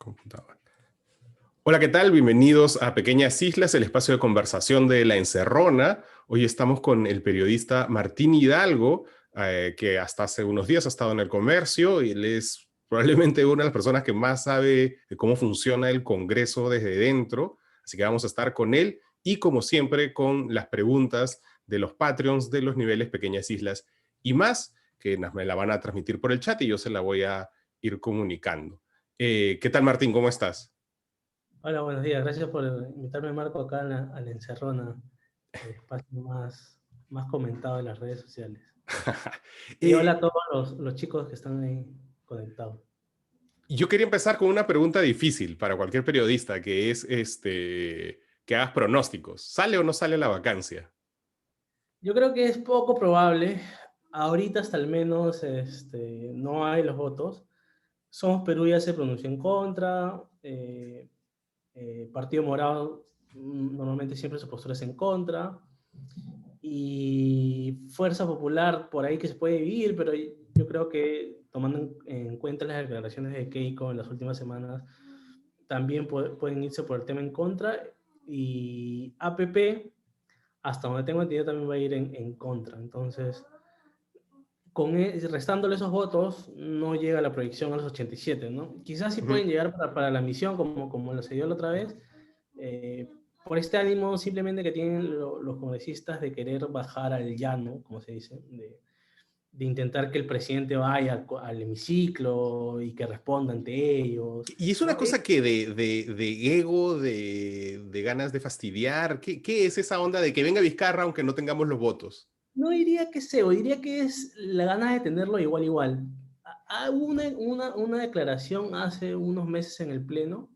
Computadora. Hola, ¿qué tal? Bienvenidos a Pequeñas Islas, el espacio de conversación de La Encerrona. Hoy estamos con el periodista Martín Hidalgo, que hasta hace unos días ha estado en el comercio y él es probablemente una de las personas que más sabe de cómo funciona el Congreso desde dentro. Así que vamos a estar con él y, como siempre, con las preguntas de los Patreons de los niveles Pequeñas Islas y más, que me la van a transmitir por el chat y yo se la voy a ir comunicando. ¿Qué tal, Martín? ¿Cómo estás? Hola, buenos días. Gracias por invitarme, Marco, acá a la Encerrona, el espacio más comentado de las redes sociales. Y hola Eh, a todos los chicos que están ahí conectados. yo quería empezar con una pregunta difícil para cualquier periodista, que es que hagas pronósticos. ¿Sale o no sale la vacancia? Yo creo que es poco probable. Ahorita hasta al menos no hay los votos. Somos Perú ya se pronunció en contra. Partido Morado normalmente siempre su postura es en contra. Y Fuerza Popular por ahí que se puede vivir, pero yo creo que tomando en cuenta las declaraciones de Keiko en las últimas semanas, también pueden irse por el tema en contra, y APP, hasta donde tengo entendido, también va a ir en contra. Entonces, restándole esos votos, no llega a la proyección a los 87, ¿no? Quizás sí Ujú. pueden llegar para la misión, como lo se dio la otra vez, por este ánimo simplemente que tienen los congresistas de querer bajar al llano, como se dice, de intentar que el presidente vaya al hemiciclo y que responda ante ellos, Y es una ¿no? cosa que de ego, de ganas de fastidiar. ¿Qué es esa onda de que venga Vizcarra aunque no tengamos los votos? No diría que es ego, diría que es la gana de tenerlo igual igual. Hubo una declaración hace unos meses en el Pleno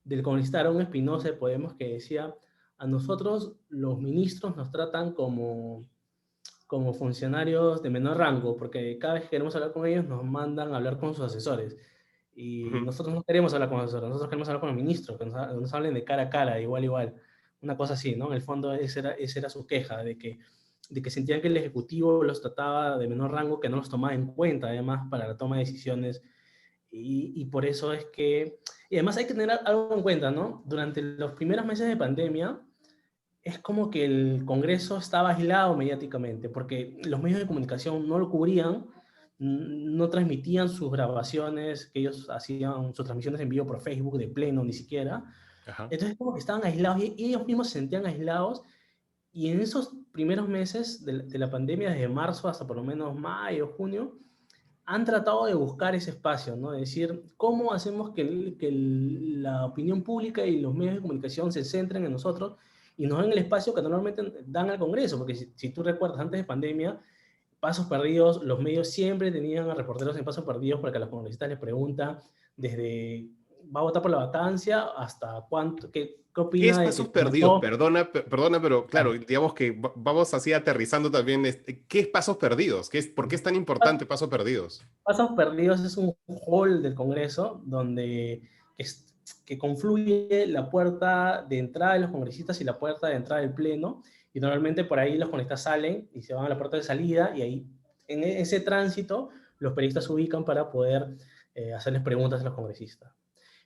del congresista Aarón Espinosa de Podemos que decía: a nosotros los ministros nos tratan como funcionarios de menor rango, porque cada vez que queremos hablar con ellos nos mandan a hablar con sus asesores. Y Ujú. nosotros no queremos hablar con los asesores, nosotros queremos hablar con los ministros, que nos hablen de cara a cara, igual igual. Una cosa así, ¿no? En el fondo esa era su queja, de que sentían que el Ejecutivo los trataba de menor rango, que no los tomaba en cuenta, además, para la toma de decisiones. Y por eso es que... Y además hay que tener algo en cuenta, ¿no? Durante los primeros meses de pandemia, es como que el Congreso estaba aislado mediáticamente, porque los medios de comunicación no lo cubrían, no transmitían sus grabaciones, que ellos hacían sus transmisiones en vivo por Facebook, de Pleno, ni siquiera. Ajá. Entonces como que estaban aislados y ellos mismos se sentían aislados, y en esos primeros meses de la pandemia, desde marzo hasta por lo menos mayo, junio, han tratado de buscar ese espacio, ¿no? De decir, ¿cómo hacemos que la opinión pública y los medios de comunicación se centren en nosotros y nos den el espacio que normalmente dan al Congreso? Porque si tú recuerdas, antes de pandemia, Pasos Perdidos, los medios siempre tenían a reporteros en Pasos Perdidos para que a los congresistas les preguntan desde ¿va a votar por la vacancia? Hasta cuánto, qué ¿Qué es opina de que pasos se perdidos? mató. Perdona, pero claro, digamos que vamos así aterrizando también. ¿Qué es pasos perdidos? ¿Por qué es tan importante pasos perdidos? Pasos Perdidos es un hall del Congreso donde que confluye la puerta de entrada de los congresistas y la puerta de entrada del Pleno, y normalmente por ahí los congresistas salen y se van a la puerta de salida, y ahí en ese tránsito los periodistas se ubican para poder hacerles preguntas a los congresistas.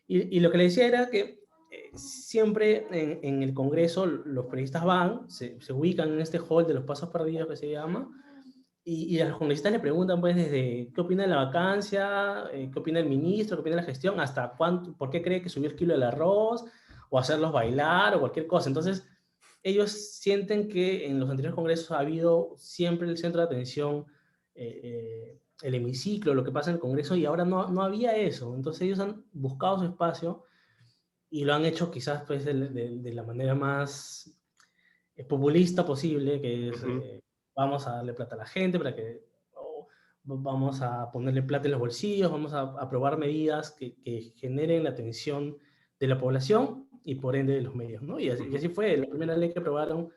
Y lo que le decía era que siempre en el Congreso los periodistas van, se ubican en este hall de los Pasos Perdidos que se llama, y a los congresistas le preguntan, pues, desde qué opina de la vacancia, qué opina el ministro, qué opina de la gestión, hasta por qué cree que subió el kilo del arroz, o hacerlos bailar, o cualquier cosa. Entonces, ellos sienten que en los anteriores congresos ha habido siempre el centro de atención, el hemiciclo, lo que pasa en el Congreso, y ahora no había eso. Entonces, ellos han buscado su espacio y lo han hecho quizás, pues, de la manera más populista posible, que es Ujú. vamos a darle plata a la gente para que, o vamos a ponerle plata en los bolsillos, vamos a aprobar medidas que generen la atención de la población y por ende de los medios, ¿no? Y Ujú. así fue. La primera ley que aprobaron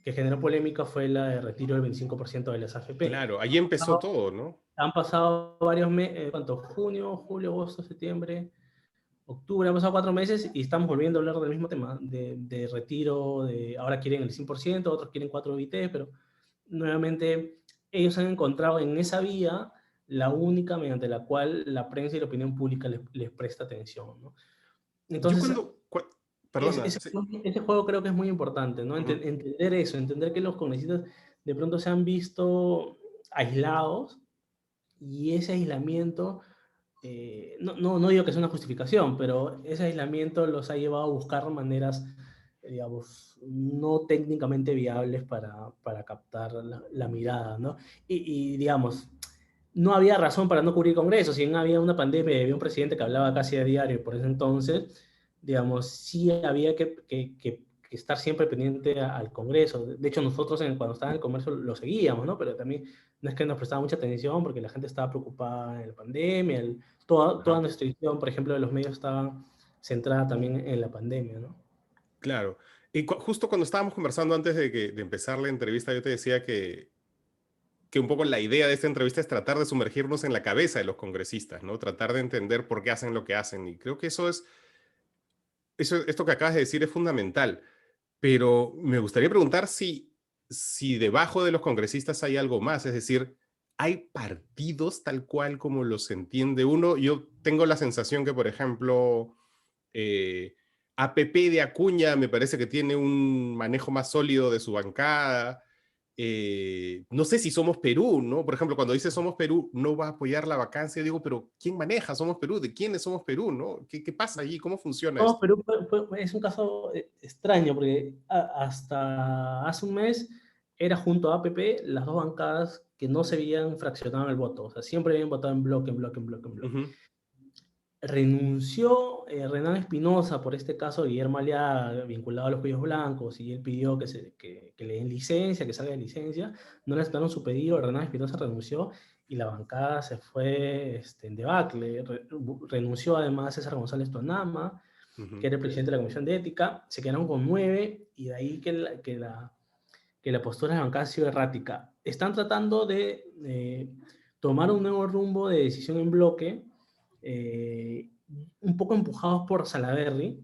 que generó polémica fue la de retiro del 25% de las AFP. Claro, ahí empezó todo, ¿no? Han pasado varios meses, ¿cuánto? Junio, julio, agosto, septiembre, octubre, han pasado 4 meses y estamos volviendo a hablar del mismo tema, de retiro, ahora quieren el 100%, otros quieren 4 BT, pero nuevamente ellos han encontrado en esa vía la única mediante la cual la prensa y la opinión pública les presta atención, ¿no? Yo Entonces, perdona, sí. ese juego creo que es muy importante, ¿no? Ujú. Entender eso, entender que los congresistas de pronto se han visto aislados y ese aislamiento, no digo que sea una justificación, pero ese aislamiento los ha llevado a buscar maneras, digamos, no técnicamente viables para captar la mirada, ¿no? Digamos, no había razón para no cubrir congresos, si bien había una pandemia y había un presidente que hablaba casi a diario por ese entonces, digamos, sí había que estar siempre pendiente al Congreso. De hecho, nosotros cuando estaba en el Congreso lo seguíamos, ¿no? Pero también no es que nos prestaba mucha atención porque la gente estaba preocupada en la pandemia, toda Ajá, nuestra visión, por ejemplo, de los medios estaba centrada también en la pandemia, ¿no? claro. Y justo cuando estábamos conversando antes de empezar la entrevista, yo te decía que un poco la idea de esta entrevista es tratar de sumergirnos en la cabeza de los congresistas, ¿no? Tratar de entender por qué hacen lo que hacen. Y creo que esto que acabas de decir es fundamental. Pero me gustaría preguntar si debajo de los congresistas hay algo más, es decir, ¿hay partidos tal cual como los entiende uno? Yo tengo la sensación que, por ejemplo, APP de Acuña me parece que tiene un manejo más sólido de su bancada. No sé si Somos Perú, ¿no? Por ejemplo, cuando dice Somos Perú, no va a apoyar la vacancia, yo digo, pero ¿quién maneja Somos Perú? ¿De quién es Somos Perú, no? ¿Qué pasa allí? ¿Cómo funciona No, esto? Perú es un caso extraño porque hasta hace un mes era junto a APP las dos bancadas que no se habían fraccionado el voto, o sea, siempre habían votado en bloque, en bloque, en bloque, en bloque. Ujú. Renunció Renan Espinosa por este caso, Guillermo Aliaga, vinculado a los cuellos blancos, y él pidió que le den licencia, que salga de licencia. No le aceptaron su pedido, Renan Espinosa renunció y la bancada se fue en debacle. Renunció además César González Tonama, que Ujú. era el presidente de la Comisión de Ética. Se quedaron con 9 y de ahí que la postura de la bancada ha sido errática. Están tratando de tomar un nuevo rumbo de decisión en bloque, eh, un poco empujados por Salaverry. Eh,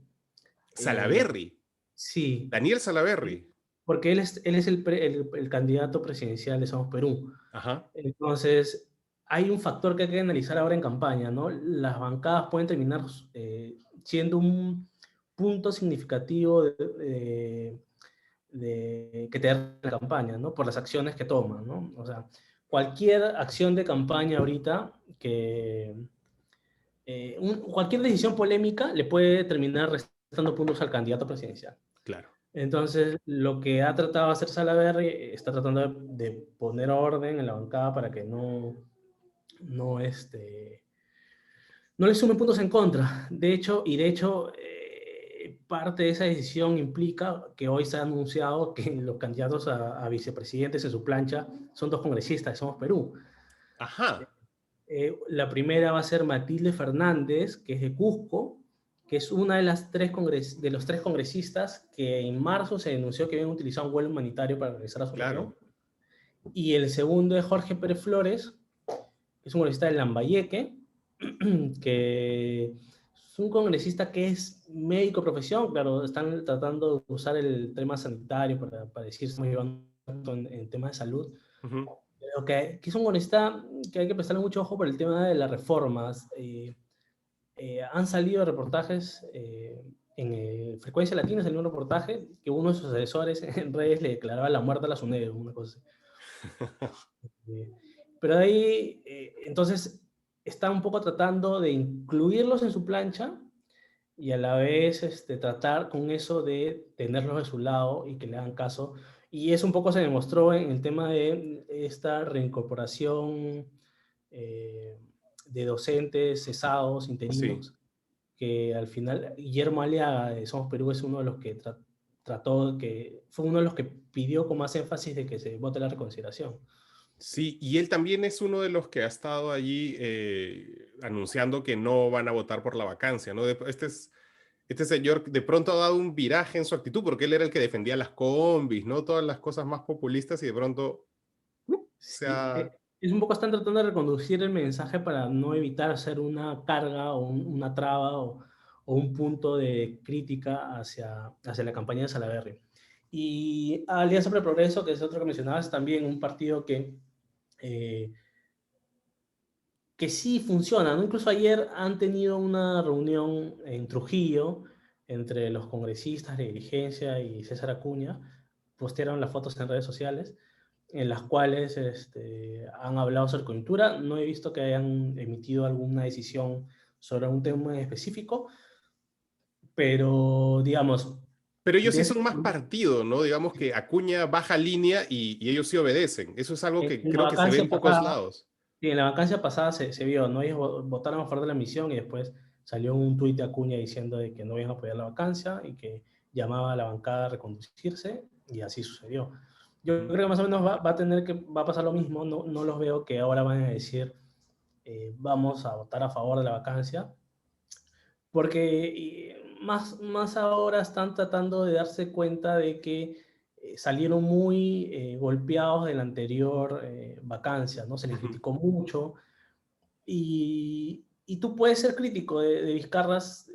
Salaverry, sí, Daniel Salaverry. porque él es el candidato presidencial de Somos Perú. Ajá, Entonces, hay un factor que hay que analizar ahora en campaña, ¿no? Las bancadas pueden terminar siendo un punto significativo que te da la campaña, ¿no? Por las acciones que toman, ¿no? O sea, cualquier acción de campaña ahorita cualquier decisión polémica le puede terminar restando puntos al candidato presidencial. claro. Entonces, lo que ha tratado de hacer Salaverry está tratando de poner orden en la bancada para que no, no le sumen puntos en contra. De hecho, parte de esa decisión implica que hoy se ha anunciado que los candidatos a vicepresidentes en su plancha son dos congresistas de Somos Perú. Ajá, La primera va a ser Matilde Fernández, que es de Cusco, que es una de de los tres congresistas que en marzo se denunció que habían utilizado un vuelo humanitario para regresar a su claro. región. Y el segundo es Jorge Pérez Flores, que es un congresista de Lambayeque, que es un congresista que es médico de profesión, claro, están tratando de usar el tema sanitario para decir que estamos llevando en temas de salud, Ujú. pero que es un congresista que hay que prestarle mucho ojo por el tema de las reformas. Han salido reportajes en Frecuencia Latina, salió un reportaje que uno de sus asesores en redes le declaraba la muerte a la SUNED, una cosa así. Eh, pero de ahí, entonces, está un poco tratando de incluirlos en su plancha y a la vez tratar con eso de tenerlos de su lado y que le hagan caso. Y eso un poco se demostró en el tema de esta reincorporación eh, de docentes cesados, Sí. interinos, que al final Guillermo Aliaga de Somos Perú es uno de los que trató, que fue uno de los que pidió con más énfasis de que se vote la reconsideración. Sí, y él también es uno de los que ha estado allí anunciando que no van a votar por la vacancia, ¿no? Este señor de pronto ha dado un viraje en su actitud, porque él era el que defendía las combis, ¿no? Todas las cosas más populistas y de pronto se Sí, ha... es un poco están tratando de reconducir el mensaje para no evitar ser una carga o una traba o un punto de crítica hacia la campaña de Salaverry. Y Alianza para el Progreso, que es otro que mencionabas, también un partido que eh, que sí funciona, ¿no? Incluso ayer han tenido una reunión en Trujillo entre los congresistas, la dirigencia y César Acuña, postearon las fotos en redes sociales, en las cuales han hablado sobre coyuntura. No he visto que hayan emitido alguna decisión sobre un tema específico, pero digamos, Pero ellos de sí ese, son más partido, ¿no? Digamos que Acuña baja línea y ellos sí obedecen. Eso es algo que en la creo que se ve vacancia en pocos pasada, lados. sí, en la vacancia pasada se vio, ¿no? Ellos votaron a favor de la misión y después salió un tuit de Acuña diciendo de que no iban a apoyar la vacancia y que llamaba a la bancada a reconducirse, y así sucedió. Yo Ujú. creo que más o menos va a pasar lo mismo. No, no los veo que ahora van a decir vamos a votar a favor de la vacancia, porque más ahora están tratando de darse cuenta de que salieron muy golpeados de la anterior vacancia, ¿no? Se les Ujú. criticó mucho, y tú puedes ser crítico de Vizcarras,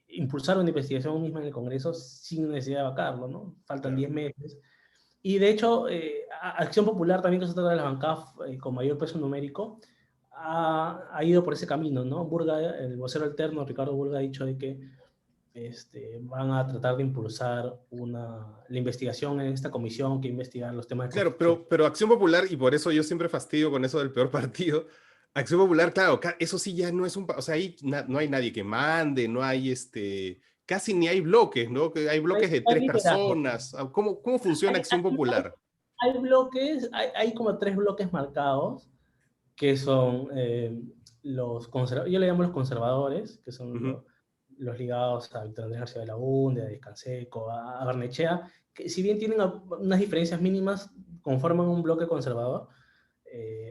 impulsar una investigación misma en el Congreso sin necesidad de vacarlo, ¿no? Faltan Claro. 10 meses. Y de hecho, Acción Popular también, que se trata de las bancadas con mayor peso numérico, ha ido por ese camino, ¿no? Burga, el vocero alterno, Ricardo Burga, ha dicho de que van a tratar de impulsar la investigación en esta comisión que investiga los temas de Claro, construcción. pero Acción Popular, y por eso yo siempre fastidio con eso del peor partido, Acción Popular, claro, eso sí ya no es o sea, ahí no hay nadie que mande, no hay casi ni hay bloques, ¿no? Que hay bloques de Hay tres liderazgo. personas. ¿Cómo funciona Hay, Acción hay- Popular? hay bloques, hay como tres bloques marcados, que son yo le llamo los conservadores, que son Ujú. los ligados a Víctor Andrés García de la Unde, a Descanseco, a Barnechea, que si bien tienen unas diferencias mínimas, conforman un bloque conservador.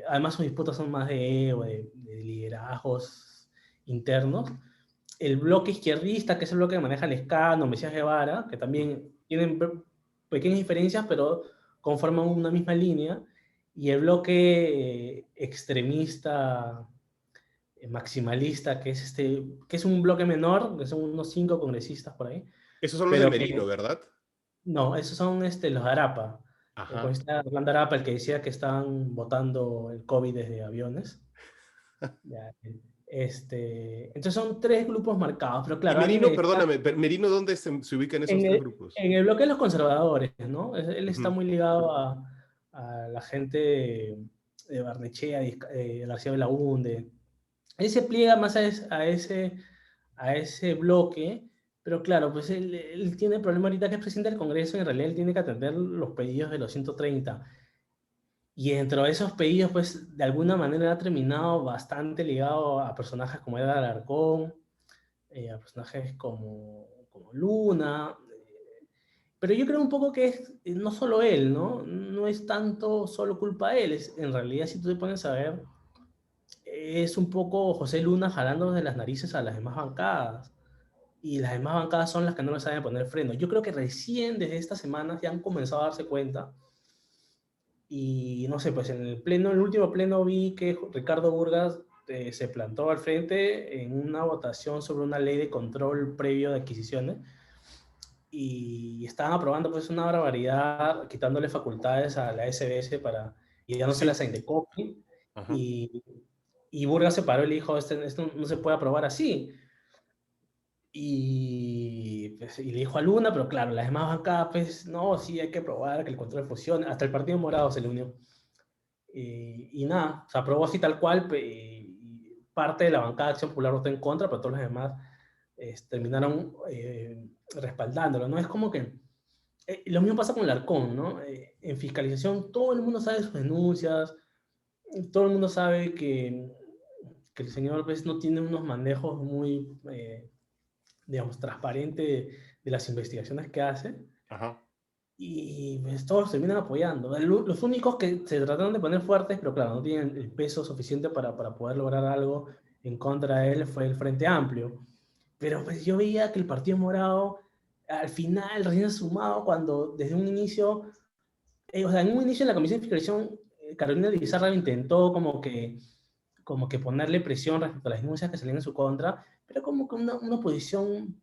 Además, sus disputas son más de ego, de liderazgos internos. El bloque izquierdista, que es el bloque que maneja Lescano, Mesías Guevara, que también tienen pequeñas diferencias, pero conforman una misma línea. Y el bloque extremista, maximalista, que es un bloque menor, que son unos 5 congresistas por ahí, Esos son los de pero Merino, que, ¿verdad? no, esos son los de Arapa. El Ajá. congresista Orlando Arapa, el que decía que estaban votando el COVID desde aviones. Ya, entonces son tres grupos marcados, pero Y claro, alguien me Merino, decía, perdóname, Merino, ¿dónde se ubican esos tres grupos? en el bloque de los conservadores, ¿no? Él está Ujú. muy ligado a la gente de Barnechea, García Belaúnde. Él se pliega más a ese bloque, pero claro, pues él tiene el problema ahorita que es presidente del Congreso y en realidad él tiene que atender los pedidos de los 130. Y dentro de esos pedidos, pues de alguna manera ha terminado bastante ligado a personajes como Edgar Alarcón, a personajes como Luna. Pero yo creo un poco que es no solo él, ¿no? No es tanto solo culpa de él, en realidad si tú te pones a ver, es un poco José Luna jalando de las narices a las demás bancadas. Y las demás bancadas son las que no le saben poner freno. Yo creo que recién desde estas semanas ya han comenzado a darse cuenta. Y no sé, pues en el último pleno vi que Ricardo Burgas se plantó al frente en una votación sobre una ley de control previo de adquisiciones, y estaban aprobando pues una barbaridad, quitándole facultades a la SBS y dándoselas Sí. a Indecopi, Ajá. y, y Burgas se paró y le dijo, esto no se puede aprobar así. Y le dijo a Luna, pero claro, las demás bancadas, pues no, sí hay que probar que el control funcione. Hasta el Partido Morado se le unió. Y nada, se aprobó así tal cual, y parte de la bancada de Acción Popular votó en contra, pero todos los demás terminaron respaldándolo, ¿no? Es como que lo mismo pasa con el Arcón, ¿no? En fiscalización todo el mundo sabe sus denuncias, todo el mundo sabe que el señor pues, no tiene unos manejos muy, digamos, transparentes de las investigaciones que hace, Ajá. y pues, todos terminan apoyando. Los únicos que se trataron de poner fuertes, pero claro, no tienen el peso suficiente para poder lograr algo en contra de él, fue el Frente Amplio. Pero pues yo veía que el Partido Morado, al final, recién sumado, cuando desde un inicio, o sea, en un inicio en la Comisión de Fiscalización, Carolina de Lizarra intentó como que ponerle presión respecto a las denuncias que salían en su contra, pero como que una posición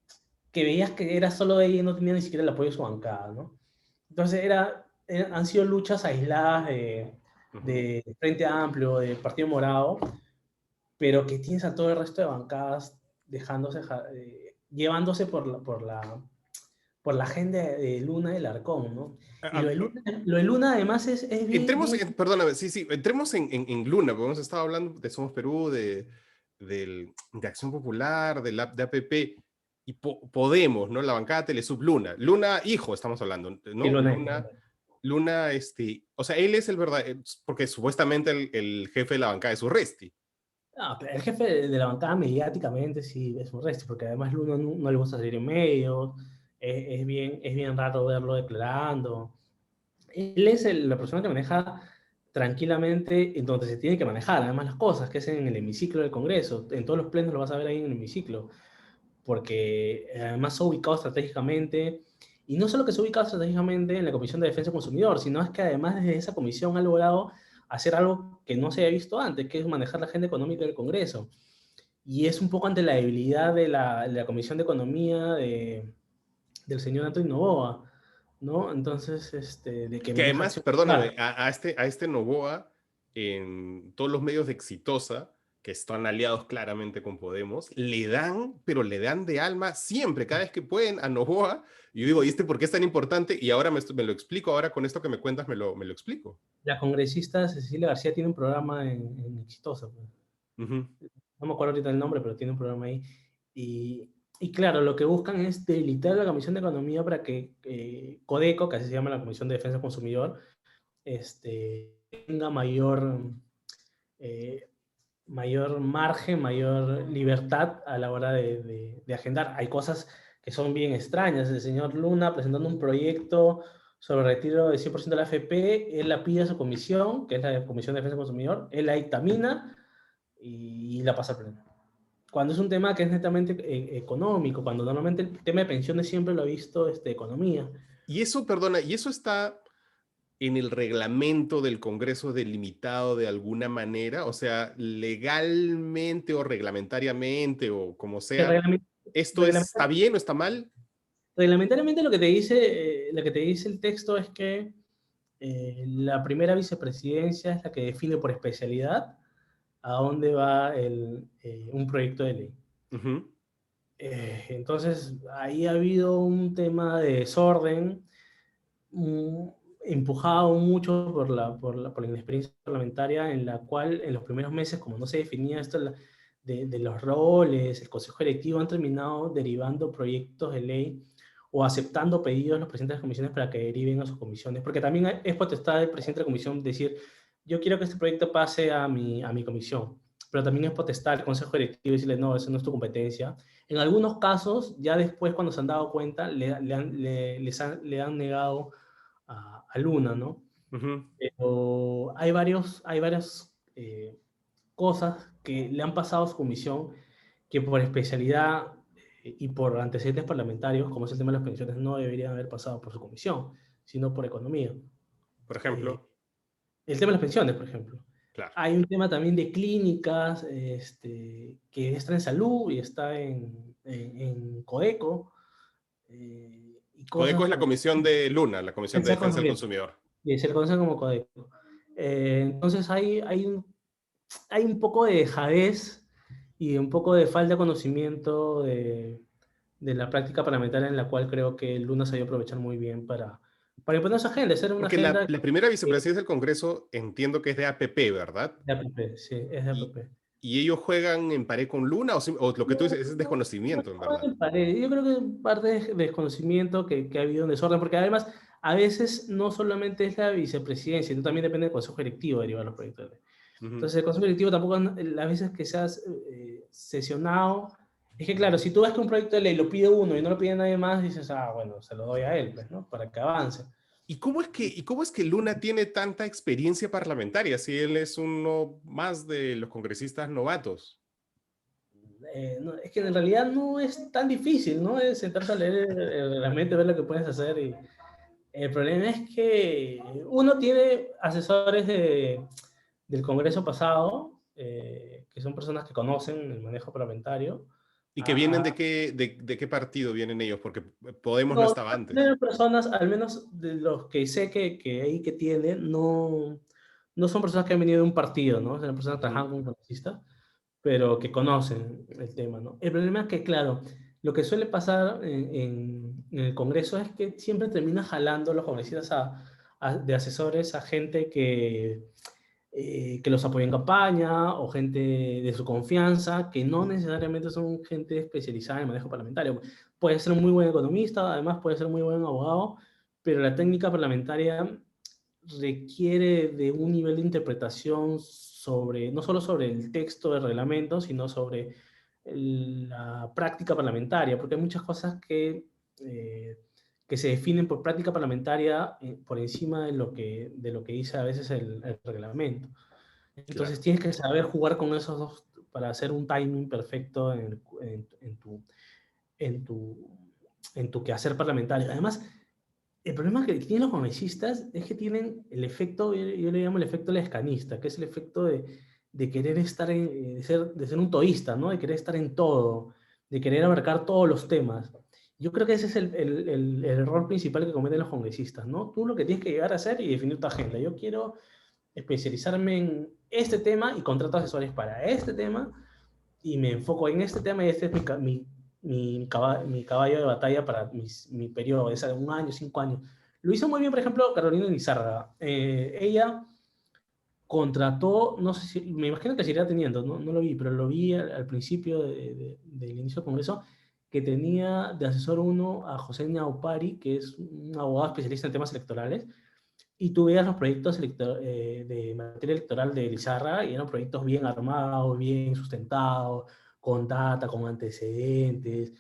que veías que era solo de ella y no tenía ni siquiera el apoyo de su bancada, ¿no? Entonces han sido luchas aisladas Ujú. de Frente Amplio, de Partido Morado, pero que tienes a todo el resto de bancadas llevándose por la agenda de Luna del Arcón, ¿no? Y Ah, ah, Lo de Luna además es bien, entremos, bien. perdóname, sí, sí, entremos en Luna, porque hemos estado hablando de Somos Perú, de Acción Popular, de APP, y Podemos, ¿no? La bancada Telesub Luna. Luna, hijo, estamos hablando, Y ¿no? Luna. Luna, o sea, él es el verdad, porque supuestamente el jefe de la bancada es Urresti. No, pero el jefe de la bancada mediáticamente sí es un resto, porque además Luna no le gusta salir en medios, es bien raro verlo declarando. Él es la persona que maneja tranquilamente en donde se tiene que manejar, además las cosas, que es en el hemiciclo del Congreso. En todos los plenos lo vas a ver ahí en el hemiciclo, porque además se ha ubicado estratégicamente, y no solo que se ha ubicado estratégicamente en la Comisión de Defensa del Consumidor, sino es que además desde esa comisión ha logrado hacer algo que no se había visto antes, que es manejar la agenda económica del Congreso. Y es un poco ante la debilidad de la Comisión de Economía del señor Antonio Noboa, ¿no? Entonces, de que Que maneja además, acción perdóname, popular. a este Noboa, en todos los medios de Exitosa, que están aliados claramente con Podemos, le dan, pero le dan de alma siempre, cada vez que pueden, a Noboa. Y yo digo, ¿y por qué es tan importante? Y ahora me lo explico, ahora con esto que me cuentas me lo explico. La congresista Cecilia García tiene un programa en Exitosa, pues. Ujú. No me acuerdo ahorita el nombre, pero tiene un programa ahí. Y claro, lo que buscan es debilitar la Comisión de Economía para que Codeco, que así se llama la Comisión de Defensa del Consumidor, tenga eh, mayor margen, mayor libertad a la hora de agendar. Hay cosas que son bien extrañas. El señor Luna presentando un proyecto sobre el retiro del 100% de la AFP, él la pide a su comisión, que es la Comisión de Defensa del Consumidor, él la dictamina y la pasa al pleno. Cuando es un tema que es netamente económico, cuando normalmente el tema de pensiones siempre lo ha visto economía. Y eso, perdona, y eso está en el reglamento del Congreso delimitado de alguna manera, o sea, legalmente o reglamentariamente o como Que sea, ¿esto está bien o está mal? reglamentariamente lo que te dice el texto es que la primera vicepresidencia es la que define por especialidad a dónde va un proyecto de ley. Ujú. Entonces, ahí ha habido un tema de desorden, mm, empujado mucho por la inexperiencia parlamentaria, en la cual en los primeros meses, como no se definía esto de los roles, el Consejo Directivo han terminado derivando proyectos de ley o aceptando pedidos de los presidentes de las comisiones para que deriven a sus comisiones, porque también es potestad del presidente de la comisión decir, yo quiero que este proyecto pase a mi comisión, pero también es potestad del Consejo Directivo decirle, no, eso no es tu competencia. En algunos casos, ya después cuando se han dado cuenta, le han negado a Luna, ¿no? Ujú. Pero hay varias cosas que le han pasado a su comisión que por especialidad y por antecedentes parlamentarios, como es el tema de las pensiones, no deberían haber pasado por su comisión, sino por economía. Por Eh, ejemplo, el tema de las pensiones, por ejemplo. claro. Hay un tema también de clínicas, que está en salud y está en Codeco, y Codeco cosas es la como comisión de Luna, la Comisión de pensar Defensa del consumidor, Consumidor. y se le conoce como Codeco. Entonces hay un poco de dejadez y un poco de falta de conocimiento de la práctica parlamentaria en la cual creo que Luna se ha aprovechar muy bien para imponer su agenda, hacer una Porque la, agenda la primera vicepresidencia del Congreso entiendo que es de APP, ¿verdad? de APP, sí, es de Y, APP. y ellos juegan en pared con Luna o lo que tú No, dices es no desconocimiento, en verdad. me parece. Yo creo que parte de desconocimiento que ha habido un desorden, porque además a veces no solamente es la vicepresidencia, sino también depende del consejo directivo derivar los proyectos de ley. Ujú. Entonces el consejo directivo tampoco, las veces que se ha sesionado, es que claro, si tú ves que un proyecto de ley lo pide uno y no lo pide nadie más, dices, ah, bueno, se lo doy a él, pues, ¿no? Para que avance. ¿Y cómo es que Luna tiene tanta experiencia parlamentaria si él es uno más de los congresistas novatos? Es que en realidad no es tan difícil, ¿no? Es sentarse a leer la mente, ver lo que puedes hacer. Y el problema es que uno tiene asesores del Congreso pasado, que son personas que conocen el manejo parlamentario. ¿Y que vienen de qué partido vienen ellos? Porque Podemos no No, estaba antes. tienen personas, al menos de los que sé que ahí que tienen, no son personas que han venido de un partido, ¿no? Son personas que trabajan Ujú. como congresistas. pero que conocen el tema, ¿no? El problema es que, claro, lo que suele pasar en el Congreso es que siempre termina jalando los congresistas de asesores a gente que los apoya en campaña o gente de su confianza, que no necesariamente son gente especializada en manejo parlamentario. Puede ser un muy buen economista, además puede ser muy buen abogado, pero la técnica parlamentaria requiere de un nivel de interpretación sobre, no solo sobre el texto del reglamento, sino sobre la práctica parlamentaria, porque hay muchas cosas eh, que se definen por práctica parlamentaria por encima de lo que dice a veces el reglamento. Entonces Claro, tienes que saber jugar con esos dos para hacer un timing perfecto en tu, en tu quehacer parlamentario. Además, el problema que tienen los congresistas es que tienen el efecto, yo le llamo el efecto lescanista, que es el efecto de querer estar de ser un toísta, ¿no? De querer estar en todo, de querer abarcar todos los temas. Yo creo que ese es el error principal que cometen los congresistas, ¿no? Tú lo que tienes que llegar a hacer y definir tu agenda. Yo quiero especializarme en este tema y contrato asesores para este tema y me enfoco en este tema y este es mi caballo de batalla para mi periodo, es un año, 5 años. Lo hizo muy bien, por ejemplo, Carolina Lizárraga. Ella contrató, no sé si, me imagino que seguirá teniendo, no lo vi, pero lo vi al principio del inicio del Congreso, que tenía de asesor uno a José Ñaupari, que es un abogado especialista en temas electorales, y tú veías los proyectos de materia electoral de Lizarra y eran proyectos bien armados, bien sustentados, con data, con antecedentes.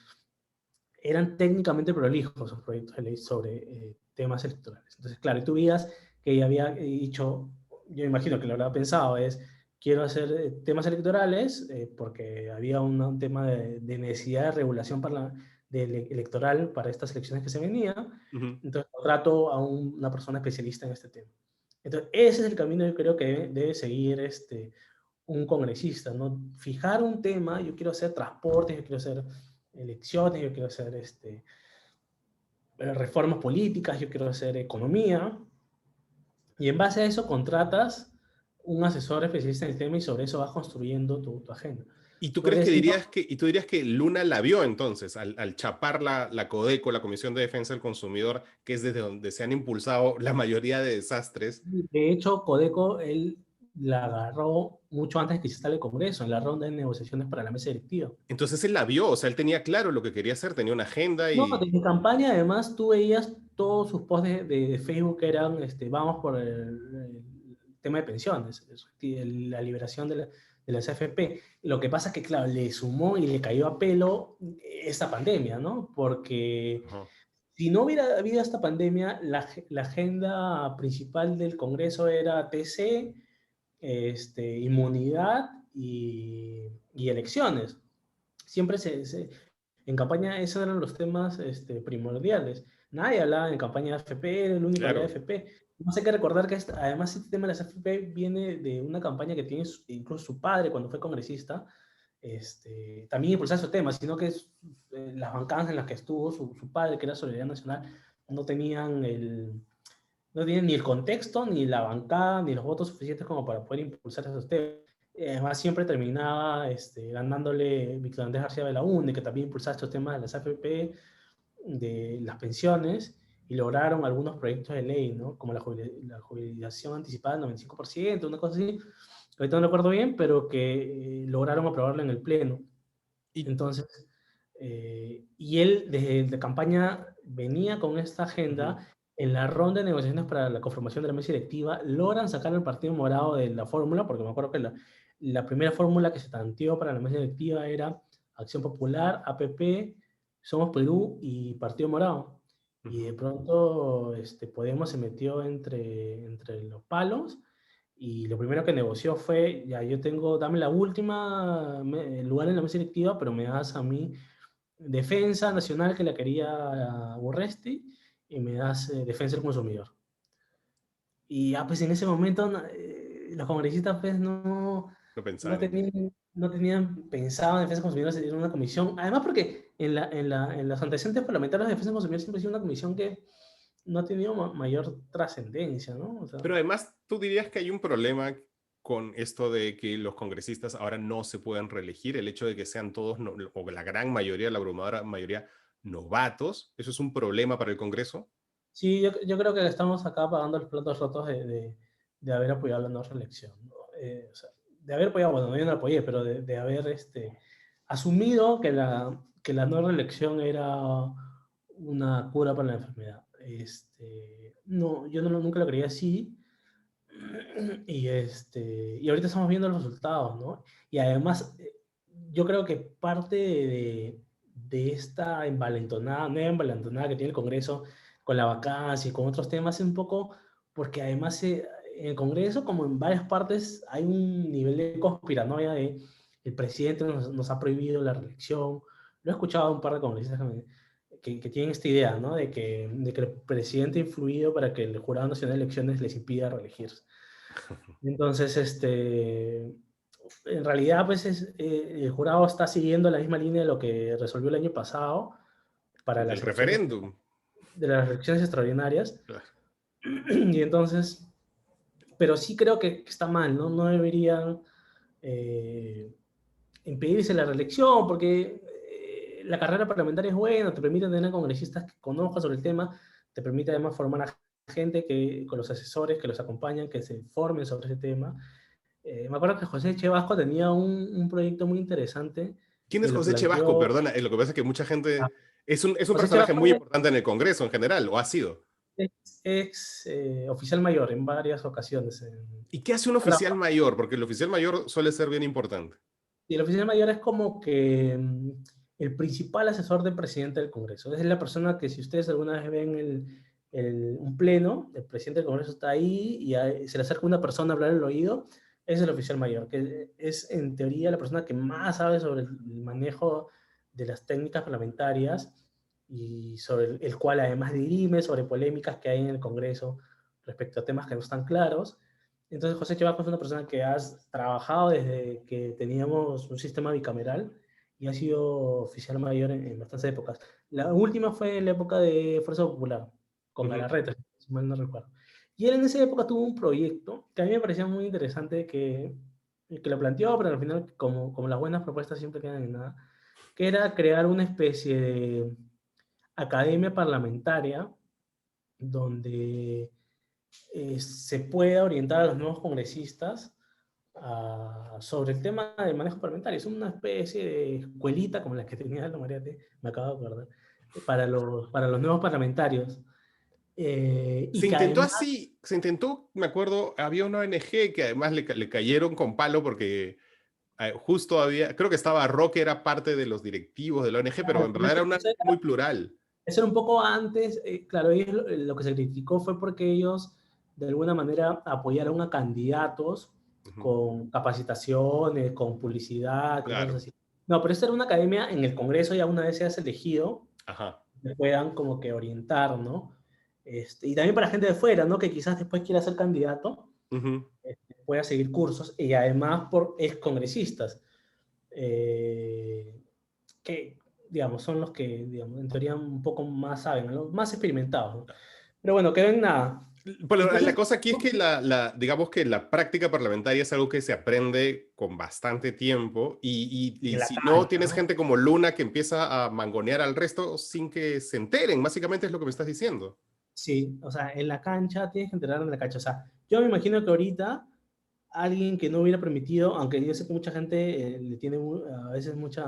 Eran técnicamente prolijos esos proyectos de ley sobre temas electorales. Entonces, claro, y tú veías que ella había dicho, yo imagino que lo habrá pensado, es, quiero hacer temas electorales porque había un tema de necesidad de regulación electoral para estas elecciones que se venían. ujú. Entonces, contrato a una persona especialista en este tema. Entonces, ese es el camino yo creo que debe seguir un congresista, ¿no? Fijar un tema, yo quiero hacer transportes, yo quiero hacer elecciones, yo quiero hacer reformas políticas, yo quiero hacer economía, y en base a eso contratas un asesor especialista en el tema y sobre eso vas construyendo tu agenda. ¿Y tú crees Porque que si no, y tú dirías que Luna la vio entonces, al chapar la Codeco, la Comisión de Defensa del Consumidor, que es desde donde se han impulsado la mayoría de desastres? de hecho, Codeco, él la agarró mucho antes de que se instale el Congreso, en la ronda de negociaciones para la mesa directiva. Entonces él la vio, o sea, él tenía claro lo que quería hacer, tenía una agenda No, y... desde campaña además tú veías todos sus posts de Facebook que eran, vamos por el tema de pensiones, la liberación de las AFP. Lo que pasa es que, claro, le sumó y le cayó a pelo esta pandemia, ¿no? Porque Ajá, si no hubiera habido esta pandemia, la agenda principal del Congreso era TC, inmunidad y elecciones. Siempre en campaña esos eran los temas primordiales. Nadie hablaba en campaña de AFP, era el único que hablaba de claro. AFP. No hay que recordar que además este tema de las AFP viene de una campaña que tiene incluso su padre cuando fue congresista, también impulsar esos temas, sino que las bancadas en las que estuvo su padre, que era Solidaridad Nacional, no tenían no tienen ni el contexto, ni la bancada, ni los votos suficientes como para poder impulsar esos temas. Además, siempre terminaba ganándole Víctor Andrés García Belaúnde, que también impulsaba estos temas de las AFP, de las pensiones, y lograron algunos proyectos de ley, ¿no? Como la jubilación anticipada del 95%, una cosa así, ahorita no recuerdo bien, pero que lograron aprobarlo en el Pleno. Y, Entonces, y él desde la campaña venía con esta ujú, agenda. En la ronda de negociaciones para la conformación de la mesa directiva, logran sacar al Partido Morado de la fórmula, porque me acuerdo que la primera fórmula que se tanteó para la mesa directiva era Acción Popular, APP, Somos Perú y Partido Morado. Y de ujú. pronto Podemos se metió entre los palos y lo primero que negoció fue, ya yo tengo, dame la última lugar en la mesa directiva, pero me das a mí Defensa Nacional, que la quería Urresti, y me das Defensa del Consumidor. Y pues en ese momento los congresistas pues No pensaban en eso. no tenían pensado en Defensa del Consumidor en una comisión, además porque en los antecedentes parlamentarios de Defensa del Consumidor siempre ha sido una comisión que no ha tenido mayor trascendencia, ¿no? O sea, Pero además, tú dirías que hay un problema con esto de que los congresistas ahora no se puedan reelegir, el hecho de que sean todos, o la gran mayoría, la abrumadora mayoría, novatos? ¿Eso es un problema para el Congreso? Sí, yo creo que estamos acá pagando los platos rotos de haber apoyado la no reelección, ¿no? O sea, de haber apoyado, bueno, yo no la apoyé, pero de haber asumido que la no reelección era una cura para la enfermedad. No, yo no, nunca lo creía así. Y ahorita estamos viendo los resultados, ¿no? Y además, yo creo que parte de esta envalentonada, nueva envalentonada que tiene el Congreso con la vacancia y con otros temas es un poco porque además en el Congreso, como en varias partes, hay un nivel de conspiranoia de el presidente nos ha prohibido la reelección. Lo he escuchado a un par de congresistas que tienen esta idea, ¿no? De que el presidente ha influido para que el Jurado Nacional de Elecciones les impida reelegirse. Entonces, en realidad, pues el jurado está siguiendo la misma línea de lo que resolvió el año pasado para Del las elecciones, referéndum. de las elecciones extraordinarias. Claro. Y entonces, pero sí creo que está mal, ¿no? No deberían eh, impedirse la reelección porque la carrera parlamentaria es buena, te permite tener congresistas que conozcan sobre el tema, te permite además formar a gente con los asesores que los acompañan, que se informen sobre ese tema. Me acuerdo que José Chevasco tenía un proyecto muy interesante ¿Quién es que lo José Chevasco? planteó. Perdona, lo que pasa es que mucha ah, gente... Es un José personaje Chevasco muy importante en el Congreso en general, o ha sido. es oficial mayor en varias ocasiones. ¿Y qué hace un oficial mayor? Porque el oficial mayor suele ser bien importante. Y el oficial mayor es como que el principal asesor del presidente del Congreso. Es la persona que si ustedes alguna vez ven un pleno, el presidente del Congreso está ahí y se le acerca una persona a hablar en el oído, es el oficial mayor, que es en teoría la persona que más sabe sobre el manejo de las técnicas parlamentarias y sobre el cual además dirime sobre polémicas que hay en el Congreso respecto a temas que no están claros. Entonces, José Chevaco es una persona que ha trabajado desde que teníamos un sistema bicameral y ha sido oficial mayor en bastantes épocas. La última fue en la época de Fuerza Popular, con Ujú. Galarreta, si mal no recuerdo. Y él en esa época tuvo un proyecto que a mí me parecía muy interesante, que lo planteó, pero al final, como las buenas propuestas siempre quedan en nada, que era crear una especie de academia parlamentaria donde se pueda orientar a los nuevos congresistas sobre el tema del manejo parlamentario. Es una especie de escuelita como la que tenía la Mariate, me acabo de acordar, para los nuevos parlamentarios. Y Se que intentó además, así, se intentó, me acuerdo, había una ONG que además le cayeron con palo porque justo había, creo que estaba Roque, era parte de los directivos de la ONG, pero en pero verdad era una muy plural. eso era un poco antes, claro, ellos lo que se criticó fue porque ellos de alguna manera apoyaron a candidatos Ujú. con capacitaciones, con publicidad, con cosas Claro, así. No, pero esta era una academia en el Congreso, ya una vez seas elegido, ajá. te puedan como que orientar, ¿no? Y también para gente de fuera, ¿no? Que quizás después quiera ser candidato, Ujú. pueda seguir cursos y además por excongresistas, eh, que, digamos, son los que, digamos, en teoría un poco más saben, los más experimentados, ¿no? Pero bueno, quedó en nada. Bueno, la Entonces, cosa aquí es que digamos que la práctica parlamentaria es algo que se aprende con bastante tiempo y en la si no cancha, tienes ¿no? gente como Luna que empieza a mangonear al resto sin que se enteren, básicamente es lo que me estás diciendo. Sí, o sea, en la cancha tienes que enterar en la cancha. O sea, yo me imagino que ahorita alguien que no hubiera permitido, aunque yo sé que mucha gente le tiene a veces mucha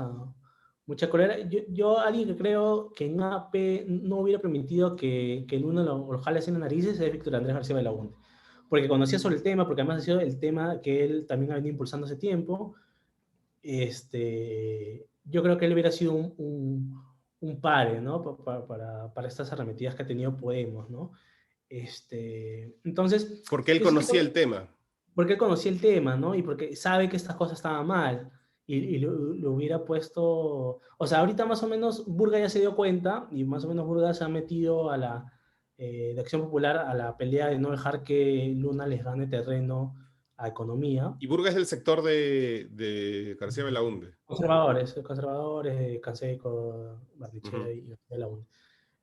cólera, yo alguien que creo que en AP no hubiera permitido que el uno lo jale así en las narices es Víctor Andrés García Belaúnde. Porque conocía sobre el tema, porque además ha sido el tema que él también ha venido impulsando hace tiempo. Yo creo que él hubiera sido un pare, ¿no? Para estas arremetidas que ha tenido Podemos, ¿no? Entonces, Porque él yo sí conocía creo, el tema. porque él conocía el tema, ¿no? Y porque sabe que estas cosas estaban mal. Y lo hubiera puesto. O sea, ahorita más o menos Burga ya se dio cuenta, y más o menos Burga se ha metido de Acción Popular a la pelea de no dejar que Luna les gane terreno a economía. Y Burga es del sector de García Belaúnde. Conservadores, Canseco, Ujú. Barnechea y la UNE.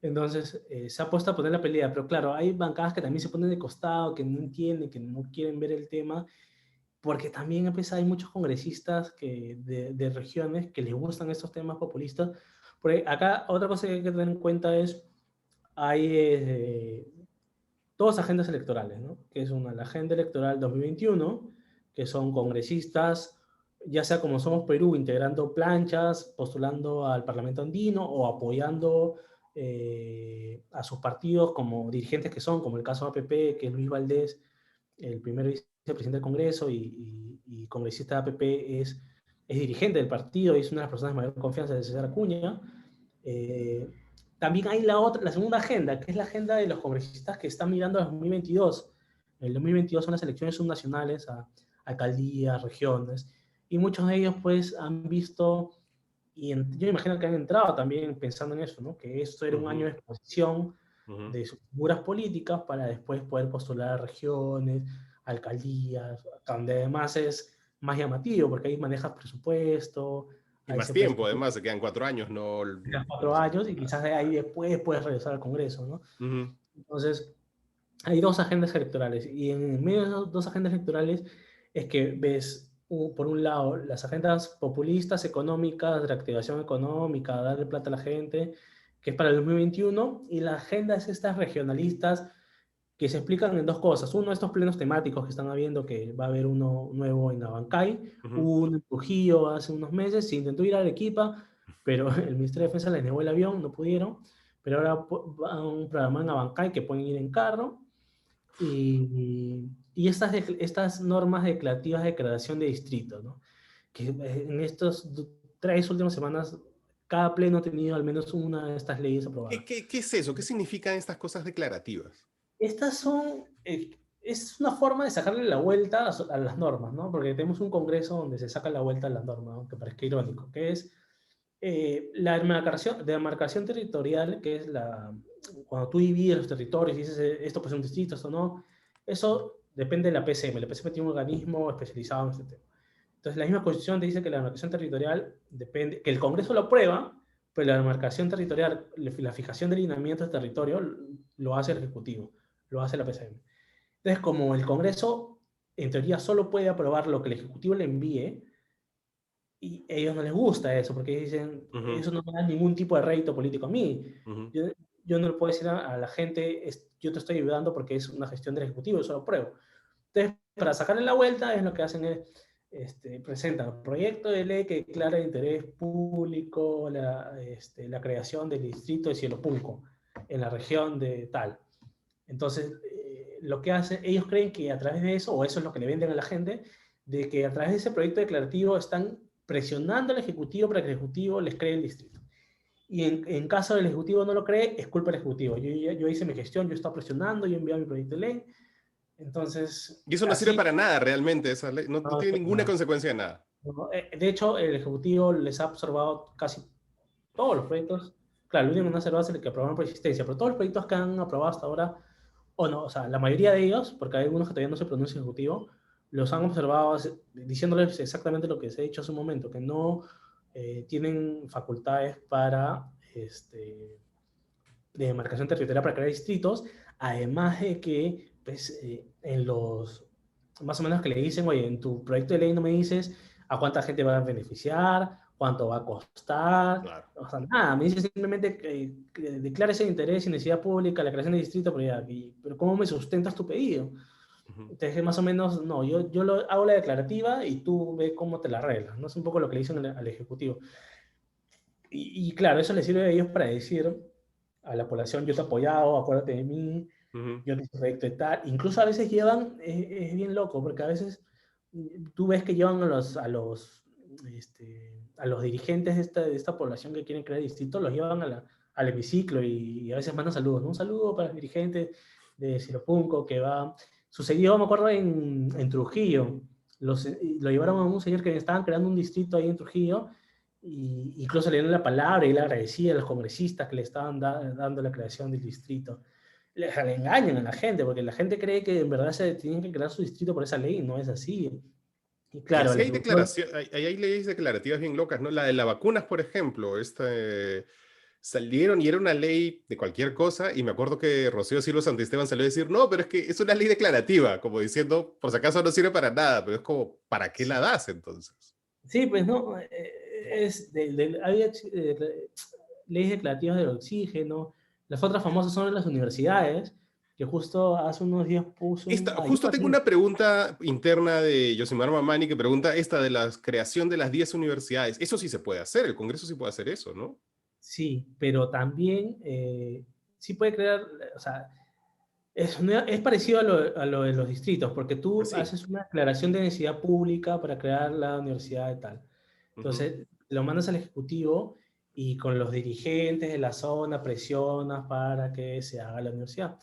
Entonces, se ha puesto a poner la pelea, pero claro, hay bancadas que también se ponen de costado, que no entienden, que no quieren ver el tema, porque también pues, hay muchos congresistas de regiones que les gustan estos temas populistas. Porque acá otra cosa que hay que tener en cuenta es, hay dos agendas electorales, ¿no? Que es la agenda electoral 2021, que son congresistas, ya sea como Somos Perú, integrando planchas, postulando al Parlamento andino o apoyando a sus partidos como dirigentes que son, como el caso de APP, que es Luis Valdés, el primer vicepresidente del Congreso y congresista de APP es dirigente del partido y es una de las personas de mayor confianza de César Acuña. Eh, También hay la segunda agenda, que es la agenda de los congresistas que están mirando al 2022. En el 2022 son las elecciones subnacionales a alcaldías, regiones, y muchos de ellos pues han visto, yo imagino que han entrado también pensando en eso, ¿no? Que esto era un año de exposición de sus figuras políticas para después poder postular a regiones, alcaldías, donde además es más llamativo, porque ahí manejas presupuesto, Y ahí más se tiempo, presenta además, se quedan 4 años, no, cuatro no sé. años y quizás de ahí después puedes regresar al Congreso, ¿no? Ujú. Entonces, hay dos agendas electorales y en medio de esas dos agendas electorales es que ves, por un lado, las agendas populistas, económicas, de reactivación económica, darle plata a la gente, que es para el 2021, y las agendas estas regionalistas que se explican en dos cosas. Uno, estos plenos temáticos que están habiendo, que va a haber uno nuevo en Abancay, Ujú. hubo uno en Trujillo hace unos meses, se intentó ir a Arequipa, pero el Ministerio de Defensa les negó el avión, no pudieron, pero ahora va a un programa en Abancay que pueden ir en carro, y estas normas declarativas de creación de distritos, ¿no? Que en estas 3 últimas semanas, cada pleno ha tenido al menos una de estas leyes ¿Qué, aprobadas. qué es eso? ¿Qué significan estas cosas declarativas? Estas son, es una forma de sacarle la vuelta a las normas, ¿no? Porque tenemos un congreso donde se saca la vuelta a las normas, aunque parezca irónico, que es demarcación territorial, que es cuando tú divides los territorios y dices esto puede ser un distrito, esto no, eso depende de la PCM. La PCM tiene un organismo especializado en este tema. Entonces, la misma Constitución te dice que la demarcación territorial depende, que el Congreso lo aprueba, pero la demarcación territorial, la fijación de lineamientos de territorio, lo hace el Ejecutivo, lo hace la PCM. Entonces, como el Congreso, en teoría, solo puede aprobar lo que el Ejecutivo le envíe, y a ellos no les gusta eso, porque dicen, Ujú, eso no me da ningún tipo de rédito político a mí. ujú. Yo, yo no le puedo decir a la gente, yo te estoy ayudando porque es una gestión del Ejecutivo, yo solo apruebo. Entonces, para sacarle la vuelta, es lo que hacen es, presentan un proyecto de ley que declara de interés público la creación del distrito de Cielo Punco en la región de tal. Entonces, lo que hacen, ellos creen que a través de eso, o eso es lo que le venden a la gente, de que a través de ese proyecto declarativo están presionando al Ejecutivo para que el Ejecutivo les cree el distrito. Y en caso del Ejecutivo no lo cree, es culpa del Ejecutivo. Yo hice mi gestión, yo estaba presionando, yo envié mi proyecto de ley. Entonces, Y eso no sirve así, para nada realmente, esa ley, no, no no, tiene ninguna no, consecuencia de nada. no. De hecho, el Ejecutivo les ha observado casi todos los proyectos. Claro, el único que no ha observado es el que aprobaron por existencia, pero todos los proyectos que han aprobado hasta ahora, o no, o sea, la mayoría de ellos, porque hay algunos que todavía no se pronuncia el Ejecutivo, los han observado diciéndoles exactamente lo que se ha dicho hace un momento, que no tienen facultades para de demarcación territorial para crear distritos, además de que pues, más o menos que le dicen, oye, en tu proyecto de ley no me dices a cuánta gente va a beneficiar, cuánto va a costar, Claro. o sea, nada, me dice simplemente que declare ese interés y necesidad pública, la creación de distrito, pero ¿cómo me sustentas tu pedido? Ujú. Entonces, más o menos, no, yo hago la declarativa y tú ve cómo te la arreglas, ¿no? Es un poco lo que le dicen al Ejecutivo. Y claro, eso le sirve a ellos para decir a la población, yo te he apoyado, acuérdate de mí, Ujú. yo te hice proyecto y tal. Incluso a veces llevan, es bien loco, porque a veces tú ves que llevan a los dirigentes de esta población que quieren crear distrito, los llevan al hemiciclo y a veces mandan saludos, ¿no? Un saludo para el dirigente de Silopunco que va... Sucedió, me acuerdo, en Trujillo. Lo llevaron a un señor que estaban creando un distrito ahí en Trujillo, y incluso le dieron la palabra y le agradecía a los congresistas que le estaban dando la creación del distrito. Le engañan a la gente, porque la gente cree que en verdad se tienen que crear su distrito por esa ley, y no es así. Y Y claro, así el hay Ejecutivo, declaraciones, hay leyes declarativas bien locas, ¿no? La de las vacunas, por ejemplo, salieron y era una ley de cualquier cosa, y me acuerdo que Rocío Silva Santisteban salió a decir, no, pero es que es una ley declarativa, como diciendo, por si acaso no sirve para nada, pero es como, ¿para qué la das entonces? Sí, pues no, había leyes declarativas del oxígeno. Las otras famosas son las universidades, que justo hace unos días puso Justo tengo una pregunta interna de Yosimar Mamani que pregunta esta de la creación de las 10 universidades. Eso sí se puede hacer, el Congreso sí puede hacer eso, ¿no? Sí, pero también sí puede crear, o sea, es parecido a lo de los distritos, porque tú Así. haces una declaración de necesidad pública para crear la universidad y tal. Ujú. Entonces, lo mandas al Ejecutivo y con los dirigentes de la zona presionas para que se haga la universidad.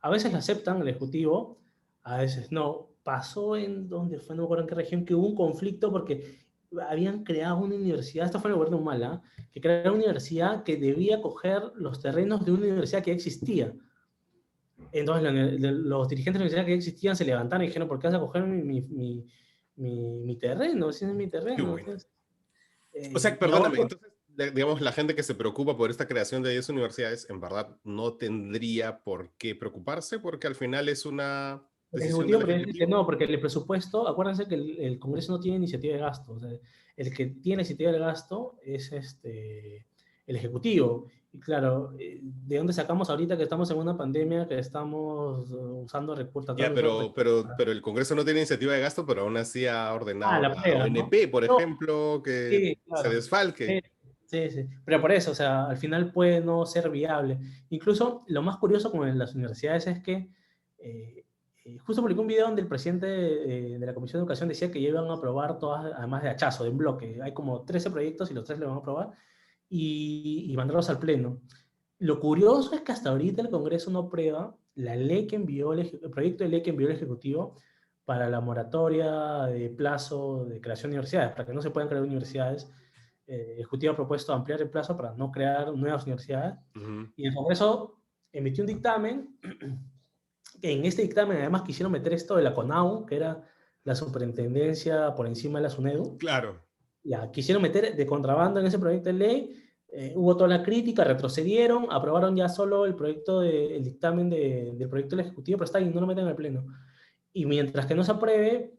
A veces la aceptan el Ejecutivo, a veces no. Pasó en donde fue, no me acuerdo en qué región, que hubo un conflicto porque habían creado una universidad, esto fue en el gobierno de Humala, que crearon una universidad que debía coger los terrenos de una universidad que ya existía. Entonces los dirigentes de la universidad que ya existían se levantaron y dijeron, ¿por qué vas a coger mi terreno? Si es mi Qué terreno. bueno. Entonces, O sea, y ahora, perdóname, entonces, digamos, la gente que se preocupa por esta creación de 10 universidades, en verdad no tendría por qué preocuparse porque al final es una el decisión del Ejecutivo pero dice que Ejecutivo. no, porque el presupuesto, acuérdense que el Congreso no tiene iniciativa de gasto. O sea, el que tiene iniciativa de gasto es el Ejecutivo. Y claro, ¿de dónde sacamos ahorita que estamos en una pandemia, que estamos usando recursos, Ya, tratando de usar recursos? pero el Congreso no tiene iniciativa de gasto, pero aún así ha Ah, ordenado la a prueba, ¿no? ONP, por No, ejemplo, que sí, se claro. Sí, desfalque. sí, sí. Pero por eso, o sea, al final puede no ser viable. Incluso lo más curioso con las universidades es que eh, justo publicó un video donde el presidente de la Comisión de Educación decía que ya iban a aprobar todas, además de hachazo, de en bloque. Hay como 13 proyectos y los 3 le van a aprobar y mandarlos al Pleno. Lo curioso es que hasta ahorita el Congreso no aprueba la ley que envió el proyecto de ley que envió el Ejecutivo para la moratoria de plazo de creación de universidades, para que no se puedan crear universidades. El Ejecutivo ha propuesto ampliar el plazo para no crear nuevas universidades. Ujú. Y el Congreso emitió un dictamen, que en este dictamen además quisieron meter esto de la CONAU, que era la superintendencia por encima de la SUNEDU, Claro. ya, quisieron meter de contrabando en ese proyecto de ley, hubo toda la crítica, retrocedieron, aprobaron ya solo el proyecto, el dictamen del proyecto del Ejecutivo, pero está ahí, no lo meten al Pleno. Y mientras que no se apruebe,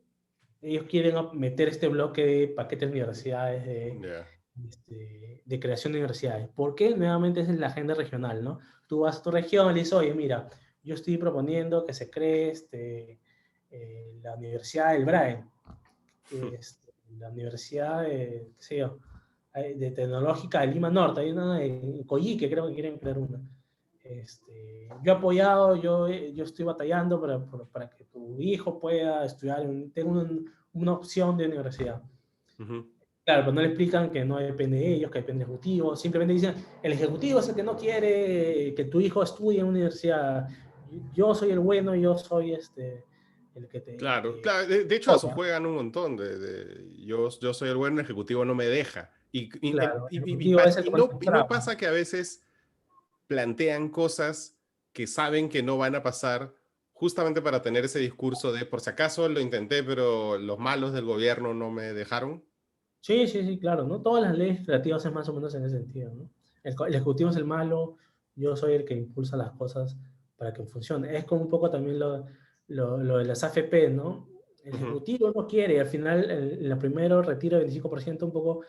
ellos quieren meter este bloque de paquetes de universidades, Ya. de creación de universidades. ¿Por qué? Nuevamente es en la agenda regional, ¿no? Tú vas a tu región y le dices, oye, mira, yo estoy proponiendo que se cree la Universidad del Braille, la Universidad qué sé yo, de Tecnológica de Lima Norte, hay una en Coyique, creo que quieren crear una. Yo he apoyado, yo estoy batallando para que tu hijo pueda estudiar, tenga una opción de universidad. Ujú. Claro, pero no le explican que no depende de ellos, que depende del Ejecutivo, simplemente dicen, el Ejecutivo es el que no quiere que tu hijo estudie en una universidad, yo soy el bueno, yo soy el Claro, que claro. De hecho, a eso apoya. juegan un montón yo soy el bueno, el ejecutivo no me deja. Claro, el Ejecutivo es el que pone las Y no trabas. pasa que a veces plantean cosas que saben que no van a pasar justamente para tener ese discurso de por si acaso lo intenté, pero los malos del gobierno no me dejaron. Sí, sí, sí, claro, ¿no? Todas las leyes creativas es más o menos en ese sentido, ¿no? El Ejecutivo es el malo, yo soy el que impulsa las cosas para que funcione. Es como un poco también lo de las AFP, ¿no? El Ujú. Ejecutivo no quiere, al final, en la primero retiro el 25%, un poco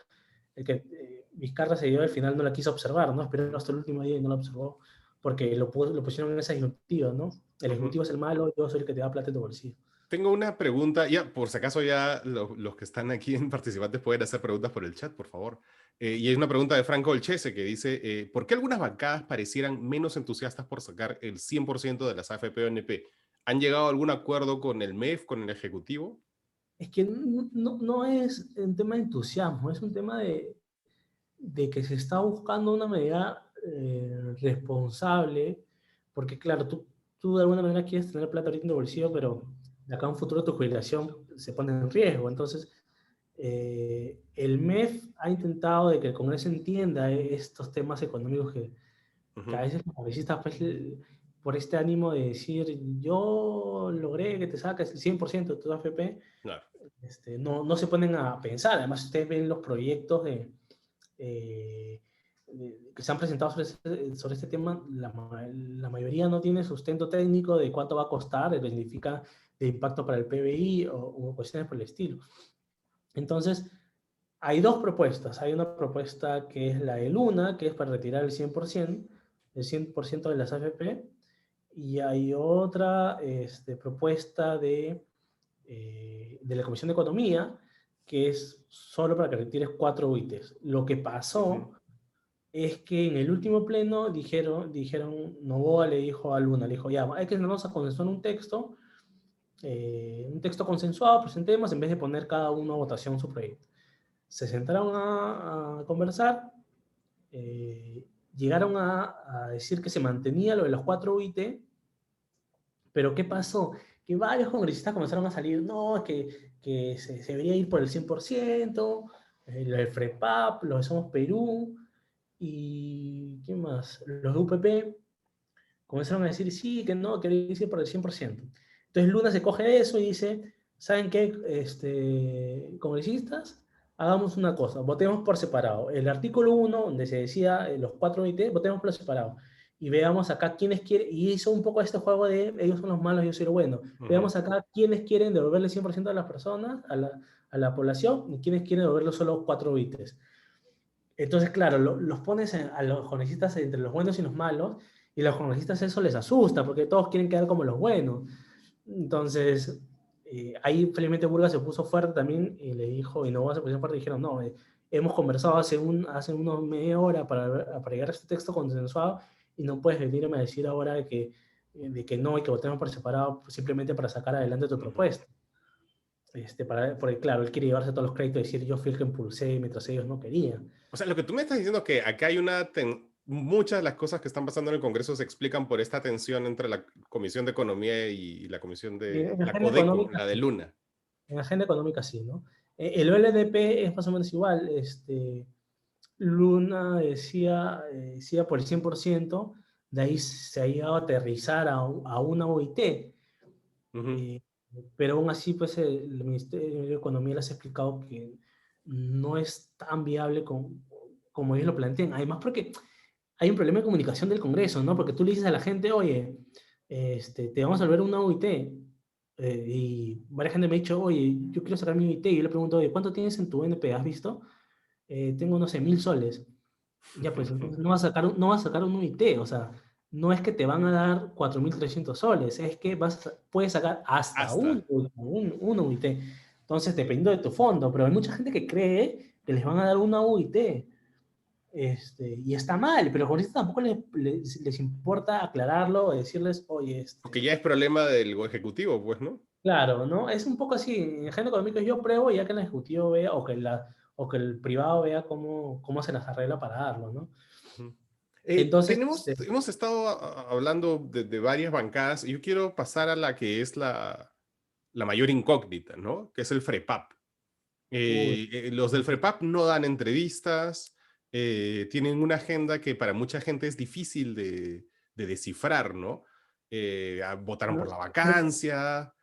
el que Vizcarra se dio, al final no la quiso observar, ¿no? Esperó hasta el último día y no la observó, porque lo pusieron en esa disyuntiva, ¿no? El Ujú. Ejecutivo es el malo, yo soy el que te da plata en tu bolsillo. Tengo una pregunta, ya por si acaso ya los que están aquí en participantes pueden hacer preguntas por el chat, por favor. Y hay una pregunta de Franco Olchese que dice, ¿por qué algunas bancadas parecieran menos entusiastas por sacar el 100% de las AFP-ONP? ¿Han llegado a algún acuerdo con el MEF, con el Ejecutivo? Es que no es un tema de entusiasmo, es un tema de que se está buscando una medida responsable, porque claro, tú de alguna manera quieres tener plata ahorita en tu bolsillo, pero de acá a un futuro tu jubilación se pone en riesgo. Entonces, el MEF ha intentado de que el Congreso entienda estos temas económicos que a Ujú. veces los congresistas, pues, por este ánimo de decir, yo logré que te saques el 100% de tu AFP, Claro. no se ponen a pensar. Además, ustedes ven los proyectos eh, que se han presentado sobre este tema, la mayoría no tiene sustento técnico de cuánto va a costar, lo que significa de impacto para el PBI o cuestiones por el estilo. Entonces, hay dos propuestas. Hay una propuesta que es la de Luna, que es para retirar el 100% de las AFP, y hay otra propuesta de la Comisión de Economía, que es solo para que retires 4 UITs. Lo que pasó es que en el último pleno dijeron, Noboa le dijo a Luna, le dijo, ya, hay que sentarnos a consensuar un texto consensuado, presentemos, en vez de poner cada uno a votación su proyecto. Se sentaron a conversar, llegaron a decir que se mantenía lo de los 4 UIT, pero ¿qué pasó? Que varios congresistas comenzaron a salir, no, que se debería ir por el 100%, lo del FREPAP, lo de Somos Perú, y ¿qué más? Los de UPP comenzaron a decir sí, que no, que debería ir por el 100%. Entonces Luna se coge de eso y dice, ¿saben qué, congresistas? Hagamos una cosa, votemos por separado. El artículo 1, donde se decía los 4 IT, votemos por separado. Y veamos acá quiénes quieren, y hizo un poco este juego de ellos son los malos, yo soy lo bueno. Veamos acá quiénes quieren devolverle el 100% a las personas, a la población, y quiénes quieren devolverle solo 4 ITs. Entonces, claro, los pones a los congresistas entre los buenos y los malos, y a los congresistas eso les asusta, porque todos quieren quedar como los buenos. Entonces, ahí felizmente Burga se puso fuerte también y le dijo, y Noboa se puso fuerte y dijeron, no, hemos conversado hace unos media hora para llegar a este texto consensuado y no puedes venirme a decir ahora de que no y que votemos por separado simplemente para sacar adelante tu propuesta. Porque claro, él quiere llevarse todos los créditos y decir yo fui el que impulsé mientras ellos no querían. O sea, lo que tú me estás diciendo es que acá hay muchas de las cosas que están pasando en el Congreso se explican por esta tensión entre la Comisión de Economía y la Comisión de En la agenda Codeco, económica, la de Luna. en agenda económica sí, ¿no? El OLDP es más o menos igual. Luna decía por el 100%, de ahí se ha llegado a aterrizar a una OIT. Pero aún así, pues el Ministerio de Economía les ha explicado que no es tan viable como ellos lo plantean. Además, porque hay un problema de comunicación del Congreso, ¿no? Porque tú le dices a la gente, oye, te vamos a volver una OIT. Y varias gente me ha dicho, oye, yo quiero sacar mi OIT. Y yo le pregunto, oye, ¿cuánto tienes en tu NP? ¿Has visto? Tengo, no sé, 1000 soles. Ya, pues entonces no vas a sacar un UIT, o sea, no es que te van a dar 4300 soles, es que puedes sacar hasta Hasta. un UIT. Entonces, dependiendo de tu fondo, pero hay mucha gente que cree que les van a dar una UIT. Y está mal, pero a los juristas tampoco les importa aclararlo o decirles, oye, Porque ya es problema del Ejecutivo, pues, ¿no? claro, ¿no? Es un poco así, en agenda económica yo pruebo ya que el ejecutivo vea o que el privado vea cómo se las arregla para darlo, ¿no? Entonces, Hemos estado hablando de varias bancadas y yo quiero pasar a la que es la mayor incógnita, ¿no? Que es el FREPAP. uy, Los del FREPAP no dan entrevistas, tienen una agenda que para mucha gente es difícil de descifrar, ¿no? Votaron por no, la pero, vacancia,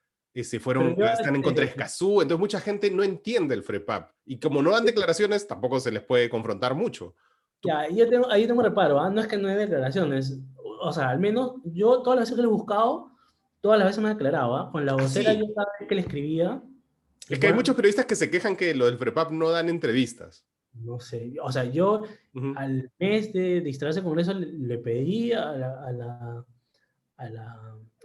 pero yo, están en contra de Escazú, entonces mucha gente no entiende el FREPAP. Y como no dan declaraciones, tampoco se les puede confrontar mucho. Tú, ya, ahí tengo reparo, ¿ah? No es que no hay declaraciones, o sea, al menos yo todas las veces que lo he buscado, todas las veces me he declarado, ¿ah? Con la vocera yo así. cada vez que le escribía, Es que hay bueno, muchos periodistas que se quejan que lo del FREPAP no dan entrevistas. no sé, o sea, yo Ujú. al mes de distraerse con eso le pedí a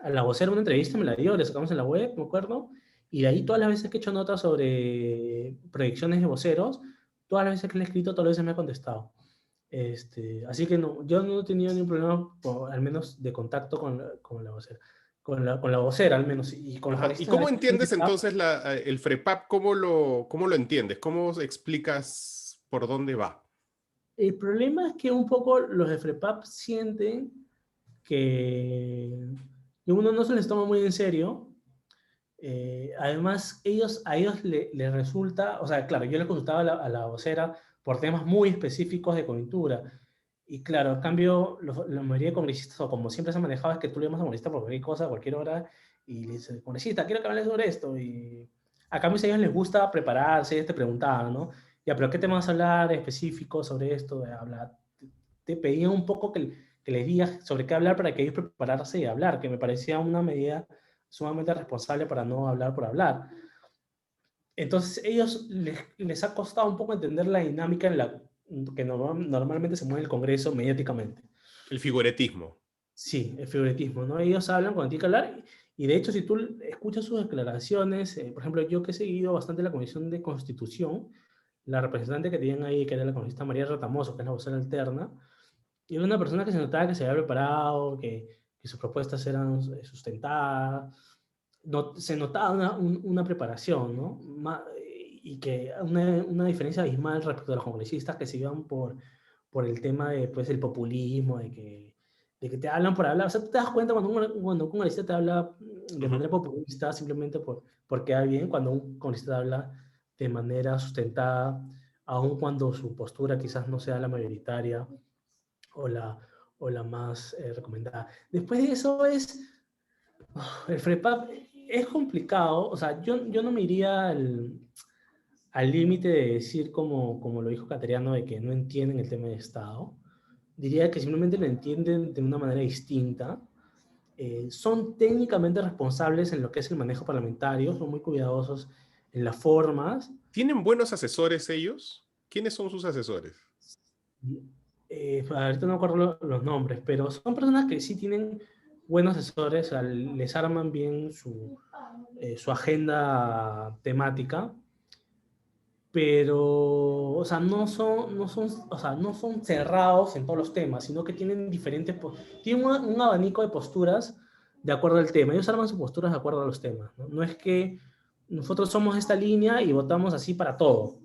la vocera una entrevista, me la dio, le sacamos en la web, me acuerdo, y de ahí todas las veces que he hecho notas sobre proyecciones de voceros, todas las veces que le he escrito, todas las veces me ha contestado. Así que no, yo no he tenido ningún problema, al menos de contacto con la vocera. Con la vocera, al menos, y con los Ajá. ¿Y juristas cómo en entiendes general. entonces el FREPAP? ¿Cómo lo entiendes? ¿Cómo explicas por dónde va? El problema es que un poco los de FREPAP sienten que uno no se les toma muy en serio. Además, a ellos les resulta, o sea, claro, yo le consultaba a la vocera por temas muy específicos de coyuntura. Y claro, en cambio, la mayoría de congresistas, o como siempre se ha manejado, es que tú le llamas a congresista por cualquier cosa, a cualquier hora, y le dices, congresista, quiero que hables sobre esto. Y a cambio, a ellos les gusta prepararse, ellos te preguntaban, ¿no? Ya, pero ¿qué temas vas a hablar específicos sobre esto? Habla, te pedían un poco que les digas sobre qué hablar para que ellos prepararse y hablar, que me parecía una medida sumamente responsable para no hablar por hablar. Entonces, ellos les ha costado un poco entender la dinámica en la que normalmente se mueve el Congreso mediáticamente. El figuretismo. Sí, el figuritismo, ¿no? Ellos hablan cuando tienen que hablar y de hecho si tú escuchas sus declaraciones, por ejemplo, yo que he seguido bastante la Comisión de Constitución, la representante que tenían ahí, que era la congresista María Ratamoso, que es la vocera alterna, y era una persona que se notaba que se había preparado, que sus propuestas eran sustentadas, no, se notaba una preparación, ¿no? Y que una diferencia abismal respecto a los congresistas que se iban por el tema de, pues, el populismo, de que te hablan por hablar. O sea, tú te das cuenta cuando un congresista te habla de manera populista, simplemente por quedar bien, cuando un congresista te habla de manera sustentada, aun cuando su postura quizás no sea la mayoritaria o la más recomendada. Después de eso el FREPAP es complicado, o sea, yo no me iría al límite de decir, como lo dijo Cateriano, de que no entienden el tema de Estado. Diría que simplemente lo entienden de una manera distinta. Son técnicamente responsables en lo que es el manejo parlamentario, son muy cuidadosos en las formas. ¿Tienen buenos asesores ellos? ¿Quiénes son sus asesores? Ahorita no me acuerdo los nombres, pero son personas que sí tienen buenos asesores, o sea, les arman bien su agenda temática, pero, o sea, no son cerrados en todos los temas, sino que tienen tienen un abanico de posturas de acuerdo al tema. Ellos arman sus posturas de acuerdo a los temas, ¿no? No es que nosotros somos esta línea y votamos así para todo.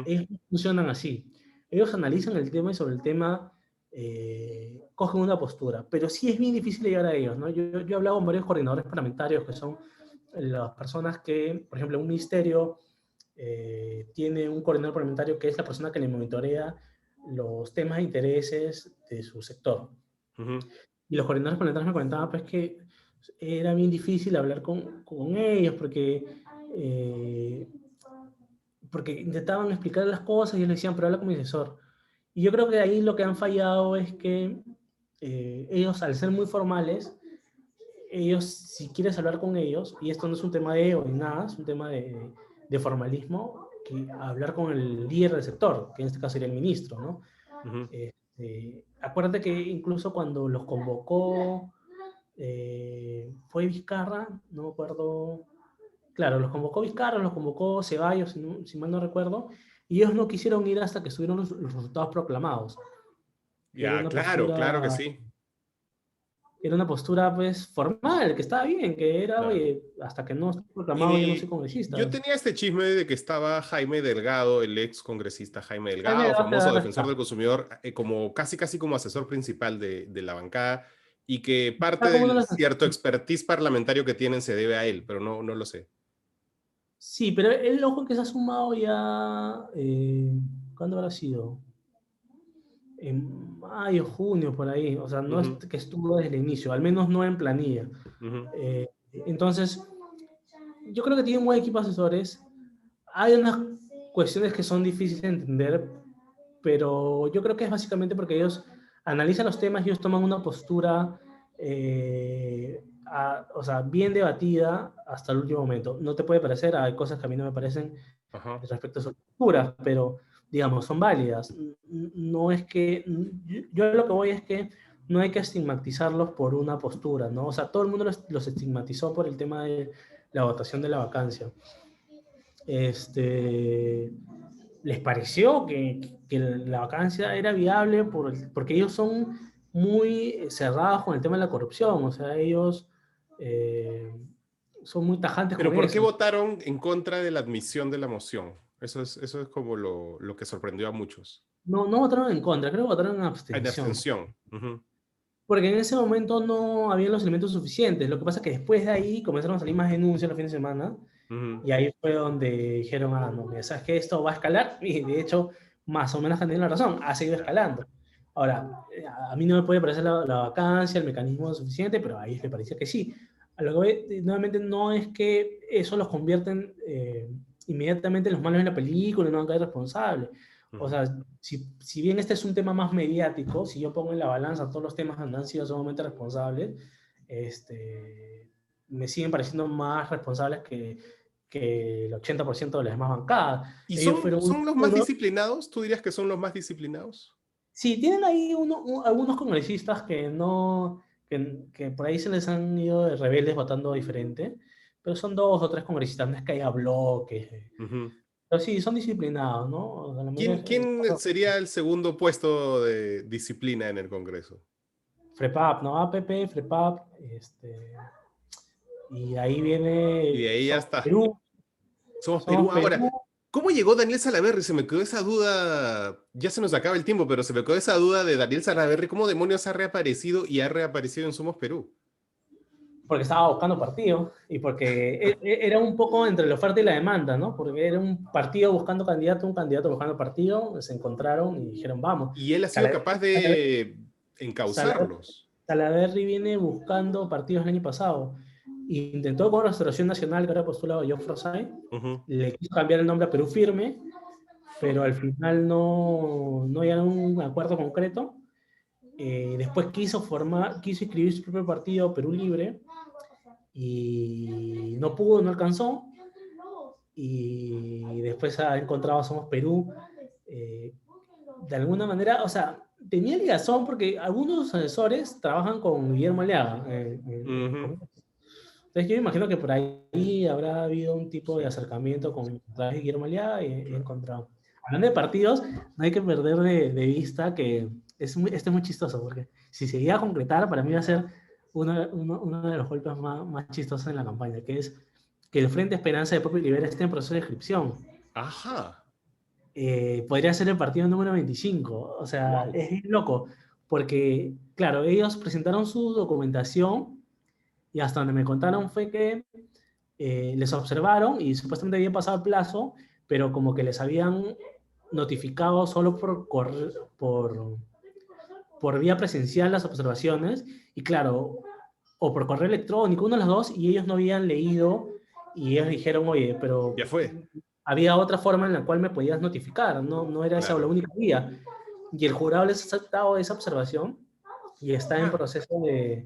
Ellos no funcionan así. Ellos analizan el tema y sobre el tema cogen una postura, pero sí es bien difícil llegar a ellos, ¿no? Yo he hablado con varios coordinadores parlamentarios que son las personas que, por ejemplo, un ministerio tiene un coordinador parlamentario que es la persona que le monitorea los temas de intereses de su sector. Y los coordinadores parlamentarios me comentaban pues, que era bien difícil hablar con ellos porque intentaban explicar las cosas y ellos le decían, pero habla con mi asesor. Y yo creo que ahí lo que han fallado es que ellos, al ser muy formales, ellos, si quieres hablar con ellos, y esto no es un tema de ego ni nada, es un tema de formalismo, que hablar con el líder del sector, que en este caso sería el ministro, ¿no? Acuérdate que incluso cuando los convocó, fue Vizcarra, no me acuerdo, claro, los convocó Vizcarra, los convocó Ceballos, si mal no recuerdo, y ellos no quisieron ir hasta que estuvieron los resultados proclamados. Era Ya, una claro, claro que postura sí. era una postura pues formal, que estaba bien, que era, Claro. oye, hasta que no esté proclamado yo no soy Y congresista. yo tenía este chisme de que estaba Jaime Delgado, el ex congresista Jaime Jaime Delgado, Vázquez famoso ahora defensor está. del consumidor, como casi como asesor principal de la bancada, y que parte Está como uno de del los... cierto expertise parlamentario que tienen se debe a él, pero no lo sé. Sí, pero el ojo que se ha sumado ya, ¿cuándo habrá sido? En mayo, junio, por ahí. O sea, no es Ujú, que estuvo desde el inicio, al menos no en planilla. ujú. Entonces, yo creo que tiene un buen equipo de asesores. Hay unas cuestiones que son difíciles de entender, pero yo creo que es básicamente porque ellos analizan los temas y ellos toman una postura, o sea, bien debatida hasta el último momento. No te puede parecer, hay cosas que a mí no me parecen Ajá. respecto a sus posturas, pero digamos, son válidas. No es que, yo lo que voy es que no hay que estigmatizarlos por una postura, ¿no? O sea, todo el mundo los estigmatizó por el tema de la votación de la vacancia. Les pareció que la vacancia era viable porque ellos son muy cerrados con el tema de la corrupción, o sea, ellos eh, son muy tajantes Pero con ¿por qué eso. votaron en contra de la admisión de la moción? Eso es como lo que sorprendió a muchos. No, no votaron en contra, creo que votaron en En abstención, abstención. Ujú, porque en ese momento no habían los elementos suficientes. Lo que pasa es que después de ahí comenzaron a salir más denuncias los fines de semana, ujú. y ahí fue donde dijeron, no, mira, sabes que esto va a escalar, y de hecho, más o menos han tenido la razón, ha seguido Ya. escalando. Ahora, a mí no me puede parecer la vacancia, el mecanismo suficiente, pero a ellos les parecía que sí. A lo que voy, nuevamente, no es que eso los convierten inmediatamente en los malos en la película y no van a caer responsables. O sea, si bien este es un tema más mediático, si yo pongo en la balanza todos los temas donde han sido sumamente responsables, me siguen pareciendo más responsables que el 80% de las demás bancadas. ¿Y Ellos fueron son los más uno. disciplinados? ¿Tú dirías que son los más disciplinados? Sí, tienen ahí algunos congresistas que no, que por ahí se les han ido de rebeldes votando diferente, pero son 2 o 3 congresistas, no es que haya bloques. Ujú. Pero sí, son disciplinados, ¿no? O sea, la mayoría, ¿Quién sería el segundo puesto de disciplina en el Congreso? FREPAP, ¿no? APP, FREPAP, y ahí viene Y de ahí ya Somos está. Perú, Somos Somos Perú. Ahora, Perú. ¿cómo llegó Daniel Salaverry? Se me quedó esa duda. Ya se nos acaba el tiempo, pero se me quedó esa duda de Daniel Salaverry. ¿Cómo demonios ha reaparecido y ha reaparecido en Somos Perú? Porque estaba buscando partido y porque era un poco entre la oferta y la demanda, ¿no? Porque era un partido buscando candidato, un candidato buscando partido, se encontraron y dijeron, vamos. Y él ha sido capaz de Salaverry, encauzarlos. Salaverry viene buscando partidos el año pasado. Intentó con la Restauración Nacional, que ahora postulado Joe Frosay, Ujú. le quiso cambiar el nombre a Perú Firme, pero al final no llegaron a un acuerdo concreto. Después quiso inscribir su propio partido, Perú Libre, y no pudo, no alcanzó. Y después ha encontrado Somos Perú. eh, de alguna manera, o sea, tenía ligazón porque algunos asesores trabajan con Guillermo Aliaga en el Ujú. Congreso. Entonces yo me imagino que por ahí habrá habido un tipo de acercamiento con a través de Guillermo Aliaga y he encontrado. Hablando de partidos, no hay que perder de vista que este es muy chistoso, porque si se llega a concretar, para mí va a ser uno de los golpes más chistosos en la campaña, que es que el Frente Esperanza de Pueblo y Libera esté en proceso de inscripción. Ajá. Podría ser el partido número 25. O sea, Wow. es bien loco, porque, claro, ellos presentaron su documentación y hasta donde me contaron fue que les observaron y supuestamente había pasado el plazo, pero como que les habían notificado solo por vía presencial las observaciones, y claro, o por correo electrónico, uno de los dos, y ellos no habían leído, y ellos dijeron, oye, pero Ya fue. había otra forma en la cual me podías notificar, no era esa la Claro. única vía. Y el jurado les ha aceptado esa observación y está en Ah, proceso de...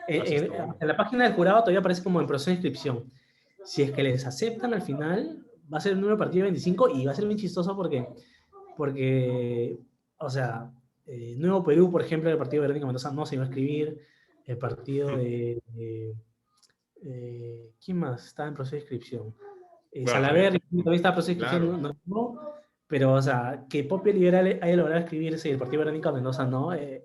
eso está bueno. En la página del jurado todavía aparece como en proceso de inscripción. Si es que les aceptan al final, va a ser el número de partido 25 y va a ser bien chistoso porque o sea, Nuevo Perú, por ejemplo, el partido de Verónica Mendoza no se iba a escribir, el partido ¿quién más está en proceso de inscripción? Bueno, Salaverry también está en proceso de inscripción, claro. pero, o sea, que Popio Liberal haya logrado escribirse y el partido de Verónica Mendoza no, es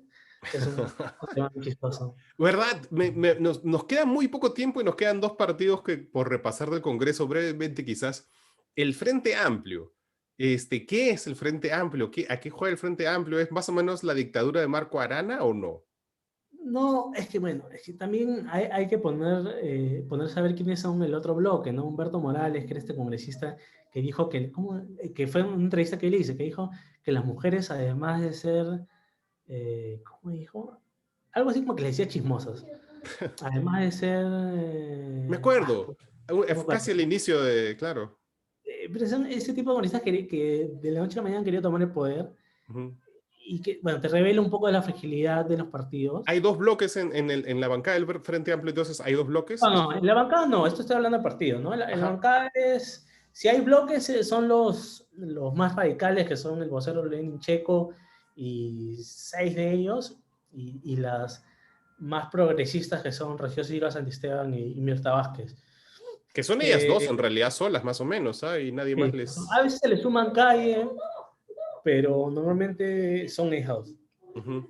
un tema muy chistoso. ¿Verdad? Nos queda muy poco tiempo y nos quedan dos partidos que por repasar del Congreso brevemente quizás. El Frente Amplio. ¿Qué es el Frente Amplio? ¿A qué juega el Frente Amplio? ¿Es más o menos la dictadura de Marco Arana o no? No, es que bueno, es que también hay que ponerse a ver quiénes son el otro bloque, ¿no? Humberto Morales, que era este congresista que dijo que fue una entrevista que él hizo, que dijo que las mujeres, además de ser, ¿cómo dijo? Algo así como que le decía chismosas. Además de ser, Me acuerdo. no me Es casi acuerdo. el inicio de, claro. Pero son ese tipo de congresistas que de la noche a la mañana han querido tomar el poder Ujú. y que, bueno, te revela un poco de la fragilidad de los partidos. Hay dos bloques en la bancada del Frente Amplio, entonces hay dos bloques. No, en la bancada no, esto estoy hablando de partido, ¿no? En la Ajá. bancada si hay bloques, son los más radicales, que son el vocero Lenin Checo y 6 de ellos, y las más progresistas, que son Rocío Silva Santisteban y Mirta Vázquez. Que son ellas dos Eh, en realidad solas, más o menos, ¿ah? Y nadie más sí, a les... veces se le suman calle, pero normalmente son ejados. Ujú.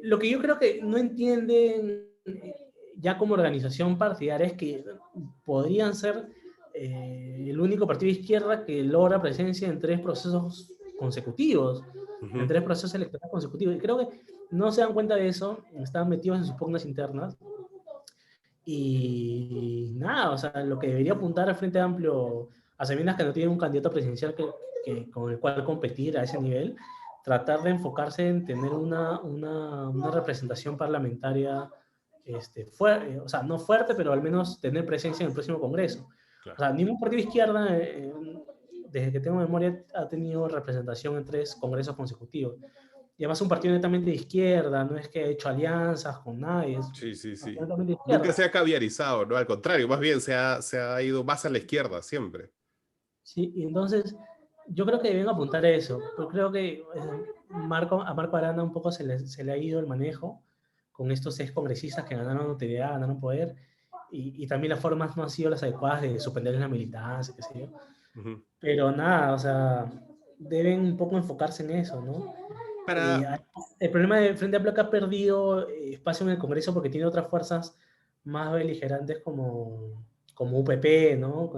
Lo que yo creo que no entienden ya como organización partidaria es que podrían ser el único partido de izquierda que logra presencia en 3 procesos consecutivos, en Ujú. 3 procesos electorales consecutivos. Y creo que no se dan cuenta de eso, están metidos en sus pugnas internas. Y nada, o sea, lo que debería apuntar al Frente Amplio, a sabiendas que no tiene un candidato presidencial con el cual competir a ese nivel, tratar de enfocarse en tener una representación parlamentaria fuerte, o sea, no fuerte, pero al menos tener presencia en el próximo Congreso. O Claro. sea, ningún partido de izquierda desde que tengo memoria, ha tenido representación en 3 congresos consecutivos. Y además un partido netamente de izquierda, no es que ha hecho alianzas con nadie, es Sí, sí, un partido sí. netamente de Nunca izquierda. se ha caviarizado, ¿no? Al contrario, más bien se ha ido más a la izquierda siempre. Sí, y entonces yo creo que deben apuntar a eso. Yo creo que a Marco Arana un poco se le ha ido el manejo con estos 6 congresistas que ganaron notoriedad, ganaron poder, y también las formas no han sido las adecuadas de suspenderles la militancia, qué sé yo. Ujú. Pero nada, o sea, deben un poco enfocarse en eso, ¿no? Para, El problema de Frente Amplio que ha perdido espacio en el Congreso porque tiene otras fuerzas más beligerantes como UPP, ¿no?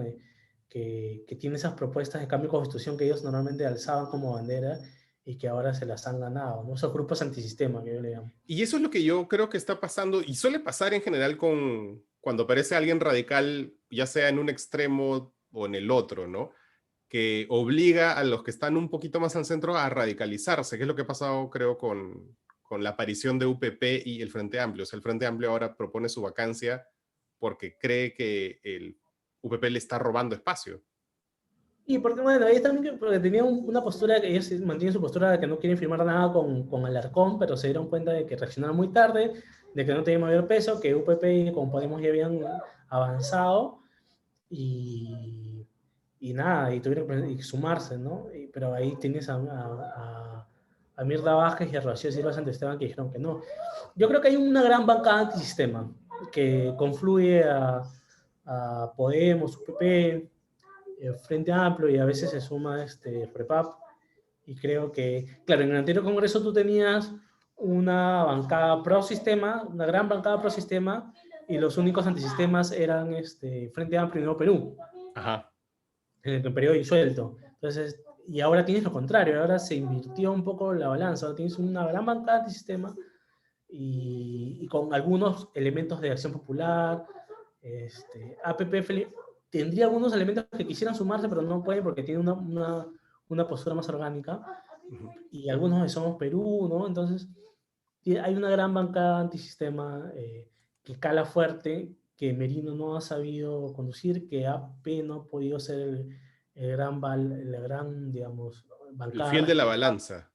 Que tiene esas propuestas de cambio de constitución que ellos normalmente alzaban como bandera y que ahora se las han ganado, ¿no? Esos grupos antisistema que yo le llamo. y eso es lo que yo creo que está pasando, y suele pasar en general cuando aparece alguien radical, ya sea en un extremo o en el otro, ¿no? Que obliga a los que están un poquito más al centro a radicalizarse, que es lo que ha pasado, creo, con la aparición de UPP y el Frente Amplio. O sea, el Frente Amplio ahora propone su vacancia porque cree que el UPP le está robando espacio. Y porque, bueno, ellos también porque tenían una postura que ellos mantienen su postura de que no quieren firmar nada con Alarcón, pero se dieron cuenta de que reaccionaron muy tarde, de que no tenían mayor peso, que UPP y con Podemos ya habían avanzado y, y nada, y tuvieron que sumarse, ¿no? Pero ahí tienes a Mirta Vázquez y a Rocío Silva Santesteban que dijeron que no. Yo creo que hay una gran bancada antisistema que confluye a Podemos, UPP, Frente Amplio y a veces se suma FREPAP. Y creo que, claro, en el anterior congreso tú tenías una bancada pro sistema, una gran bancada pro sistema, y los únicos antisistemas eran Frente Amplio y Nuevo Perú, Ajá. en el periodo disuelto. Entonces, y ahora tienes lo contrario, ahora se invirtió un poco la balanza, ahora tienes una gran bancada antisistema y con algunos elementos de acción popular. APP tendría algunos elementos que quisieran sumarse, pero no pueden porque tiene una postura más orgánica, Ujú. y algunos de Somos Perú, ¿no? Entonces, hay una gran bancada antisistema que cala fuerte, que Merino no ha sabido conducir, que AP no ha podido ser la gran, digamos, El bancada fiel de la responsable. balanza.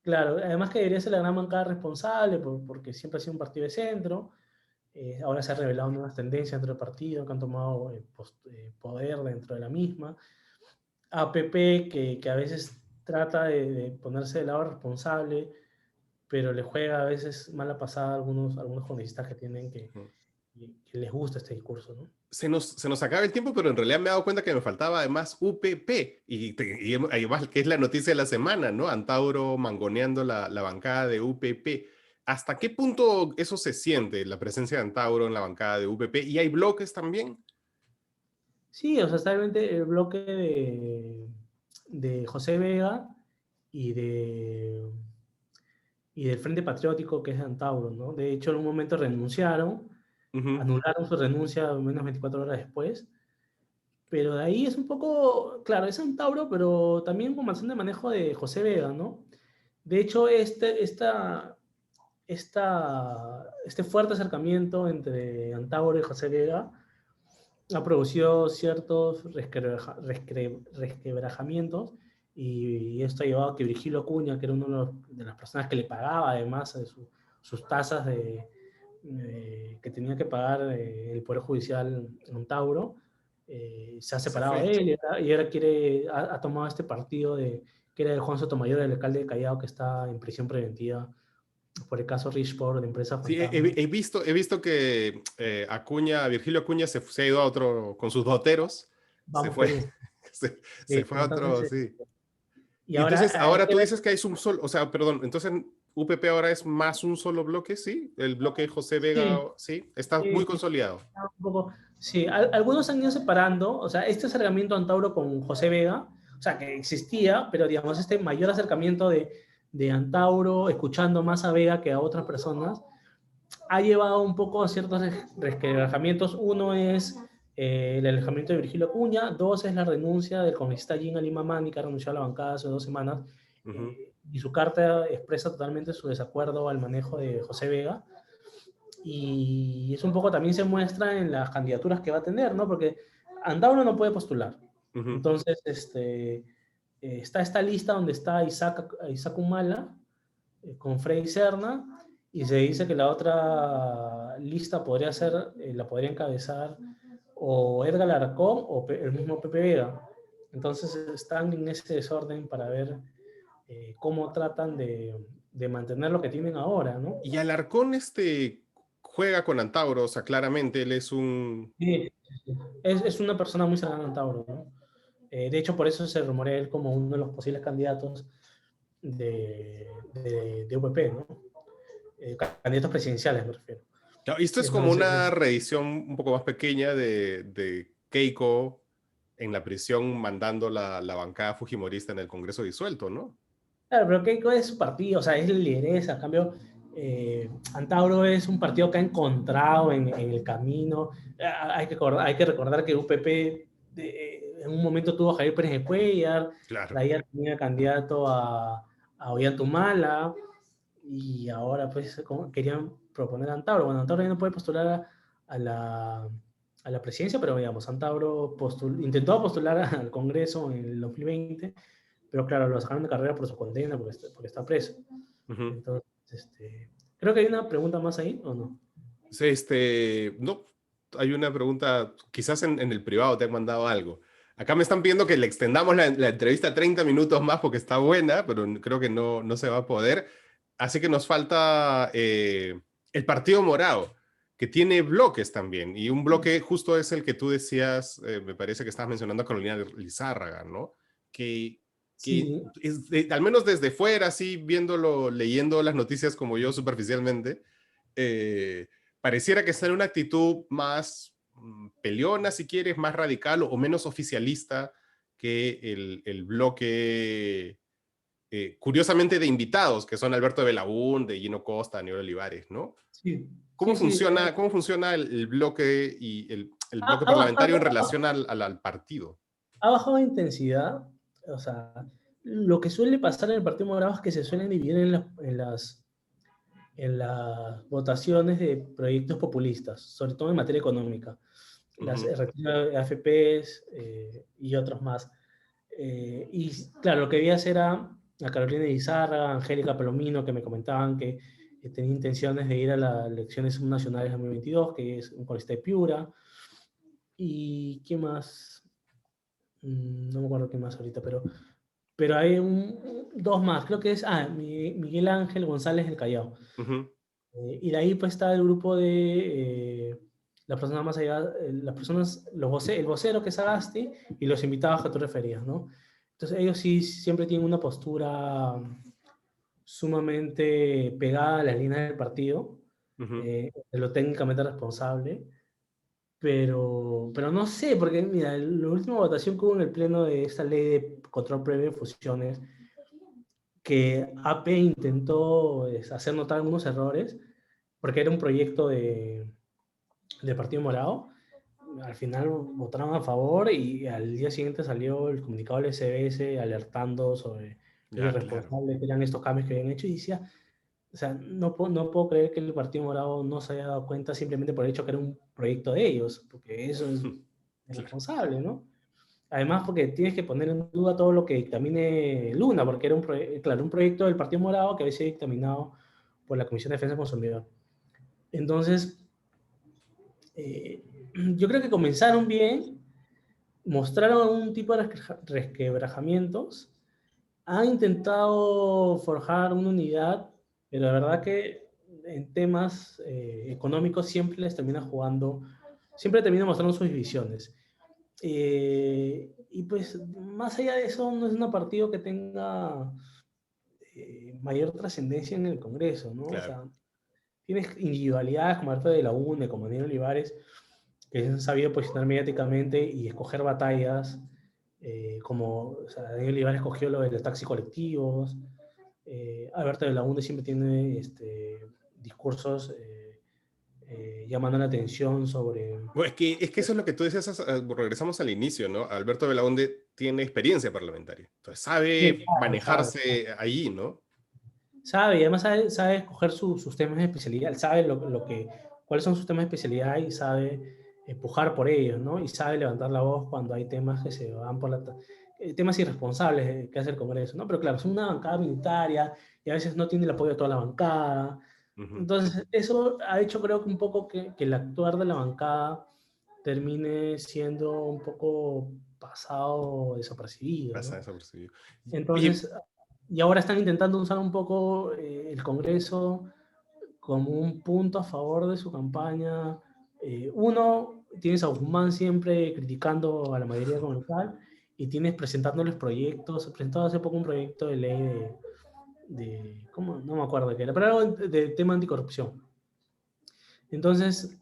Claro, además que debería ser la gran bancada responsable porque siempre ha sido un partido de centro. Ahora se han revelado nuevas tendencias dentro del partido que han tomado poder dentro de la misma. APP que a veces trata de ponerse del lado responsable, pero le juega a veces mala pasada a algunos congresistas que tienen Ujú. que les gusta este discurso, ¿no? Se nos acaba el tiempo, pero en realidad me he dado cuenta que me faltaba además UPP, y además que es la noticia de la semana, ¿no? Antauro mangoneando la bancada de UPP. ¿Hasta qué punto eso se siente, la presencia de Antauro en la bancada de UPP? ¿Y hay bloques también? Sí, o sea, está el bloque de José Vega y y del Frente Patriótico, que es de Antauro, ¿no? De hecho, en un momento renunciaron, Ujú. anularon su renuncia menos 24 horas después, pero de ahí es un poco, claro, es Antauro, pero también con mansión de manejo de José Vega, ¿no? De hecho, este fuerte acercamiento entre Antauro y José Vega ha producido ciertos resquebrajamientos, y esto ha llevado a que Virgilio Acuña, que era uno de las personas que le pagaba además de sus tasas que tenía que pagar el Poder Judicial en Tauro, se ha Se separado fue. de él y ahora ha tomado este partido que era de Juan Sotomayor, el alcalde de Callao, que está en prisión preventiva por el caso Richport de Empresa Sí, Fantasma. he visto que Virgilio Acuña se ha ido a otro, con sus doteros, se Vamos, fue, Perú. se Sí, fue a otro, entonces, sí. y Y ahora entonces, ahora tú dices que es un solo, o sea, perdón, entonces UPP ahora es más un solo bloque, ¿sí? El bloque de José Vega, sí, ¿sí? Está sí, muy sí, consolidado. un poco. Sí, algunos han ido separando, o sea, este acercamiento a Antauro con José Vega, o sea, que existía, pero digamos, este mayor acercamiento de Antauro, escuchando más a Vega que a otras personas, ha llevado un poco a ciertos resquebrajamientos. Uno es el alejamiento de Virgilio Acuña, dos es la renuncia del congresista Gina Lima Mani, que ha renunciado a la bancada hace 2 semanas, Ujú. y su carta expresa totalmente su desacuerdo al manejo de José Vega. Y eso un poco también se muestra en las candidaturas que va a tener, ¿no? Porque Antauro no puede postular. Ujú. Entonces, está esta lista donde está Isaac Humala, con Freddy Serna, y se dice que la otra lista podría ser, la podría encabezar o Edgar Alarcón o el mismo Pepe Vega. Entonces están en ese desorden para ver cómo tratan de mantener lo que tienen ahora, ¿no? Y Alarcón juega con Antauro, o sea, claramente él es un... Sí, es una persona muy cercana a Tauro, ¿no? De hecho, por eso se rumorea él como uno de los posibles candidatos de UPP, ¿no? Candidatos presidenciales, me refiero. Claro, y esto es como Entonces, una reedición un poco más pequeña de Keiko en la prisión mandando la bancada fujimorista en el Congreso disuelto, ¿no? claro, pero Keiko es su partido, o sea, es lideresa. En cambio, Antauro es un partido que ha encontrado en el camino. Hay que recordar que UPP en un momento tuvo a Javier Pérez de Cuellar, de Claro. ahí tenía candidato a Ollantumala, y ahora pues querían proponer a Antauro. Bueno, Antauro ya no puede postular a la presidencia, pero digamos, Antauro intentó postular al Congreso en el 2020, pero claro, lo sacaron de carrera por su condena, porque está preso. Ujú. Entonces, creo que hay una pregunta más ahí, ¿o no? Sí, no, hay una pregunta, quizás en el privado te han mandado algo. Acá me están pidiendo que le extendamos la entrevista 30 minutos más porque está buena, pero creo que no se va a poder. Así que nos falta el Partido Morado, que tiene bloques también. Y un bloque justo es el que tú decías, me parece que estabas mencionando a Carolina Lizárraga, ¿no? Que, que Sí, al menos desde fuera, así viéndolo, leyendo las noticias como yo superficialmente, eh, pareciera que está en una actitud más peleona, si quieres, más radical o menos oficialista que el bloque, curiosamente, de invitados, que son Alberto Belaúnde, Gino Costa, Aníbal Olivares, ¿no? sí, ¿Cómo sí, sí. funciona, cómo funciona el bloque y el bloque Ha parlamentario en bajado, relación al partido? ha bajado de intensidad. O sea, lo que suele pasar en el Partido Morado es que se suelen dividir en las votaciones de proyectos populistas, sobre todo en materia económica, las Ujú. retiro de AFPs y otros más. Y claro, lo que vi hacer era a Carolina Izarra, Angélica Palomino, que me comentaban que tenía intenciones de ir a las elecciones subnacionales de 2022, que es un colista de Piura. ¿Y qué más? No me acuerdo qué más ahorita, pero hay dos más, creo que es Miguel Ángel González del Callao. Ujú. Y de ahí pues está el grupo de las personas más allá, las personas, el vocero que es Sagasti y los invitados que tú referías, ¿no? Entonces ellos sí siempre tienen una postura sumamente pegada a las líneas del partido, Ujú. de lo técnicamente responsable, pero no sé, porque mira, la última votación que hubo en el pleno de esta ley de control previo de fusiones, que AP intentó hacer notar algunos errores, porque era un proyecto del Partido Morado. Al final votaron a favor y al día siguiente salió el comunicado del SBS alertando sobre lo Ya, claro. irresponsables que eran estos cambios que habían hecho, y decía, o sea, no puedo creer que el Partido Morado no se haya dado cuenta simplemente por el hecho que era un proyecto de ellos, porque eso es Claro. irresponsable, ¿no? Además, porque tienes que poner en duda todo lo que dictamine Luna, porque era claro, un proyecto del Partido Morado que había sido dictaminado por la Comisión de Defensa del Consumidor. Entonces, eh, yo creo que comenzaron bien, mostraron algún tipo de resquebrajamientos, han intentado forjar una unidad, pero la verdad que en temas económicos siempre termina mostrando sus divisiones. Y pues más allá de eso, no es un partido que tenga mayor trascendencia en el Congreso, ¿no? O Claro. sea, tienes individualidades como Alfredo de la UNE, como Daniel Olivares, que han sabido posicionar mediáticamente y escoger batallas, como o sea, Daniel Olivares escogió lo de los taxis colectivos, Alberto de la UNE siempre tiene discursos llamando la atención sobre... Bueno, es que eso es lo que tú decías, regresamos al inicio, ¿no? Alberto Belaúnde tiene experiencia parlamentaria, entonces Sí, sabe sabe, sabe, manejarse ahí, ¿no? sabe, y además sabe escoger sus temas de especialidad, sabe cuáles son sus temas de especialidad y sabe empujar por ellos, ¿no? Y sabe levantar la voz cuando hay temas que se van por temas irresponsables que hace el Congreso, ¿no? Pero claro, es una bancada militaria y a veces no tiene el apoyo de toda la bancada. Ujú. Entonces, eso ha hecho creo que un poco que el actuar de la bancada termine siendo un poco pasado desapercibido, Pasa ¿no? desapercibido. Oye, Entonces, y ahora están intentando usar un poco el Congreso como un punto a favor de su campaña. Uno, tienes a Guzmán siempre criticando a la mayoría comunitaria y tienes presentándoles proyectos, presentado hace poco un proyecto de ley ¿cómo? No me acuerdo de qué era, pero algo de tema anticorrupción. Entonces,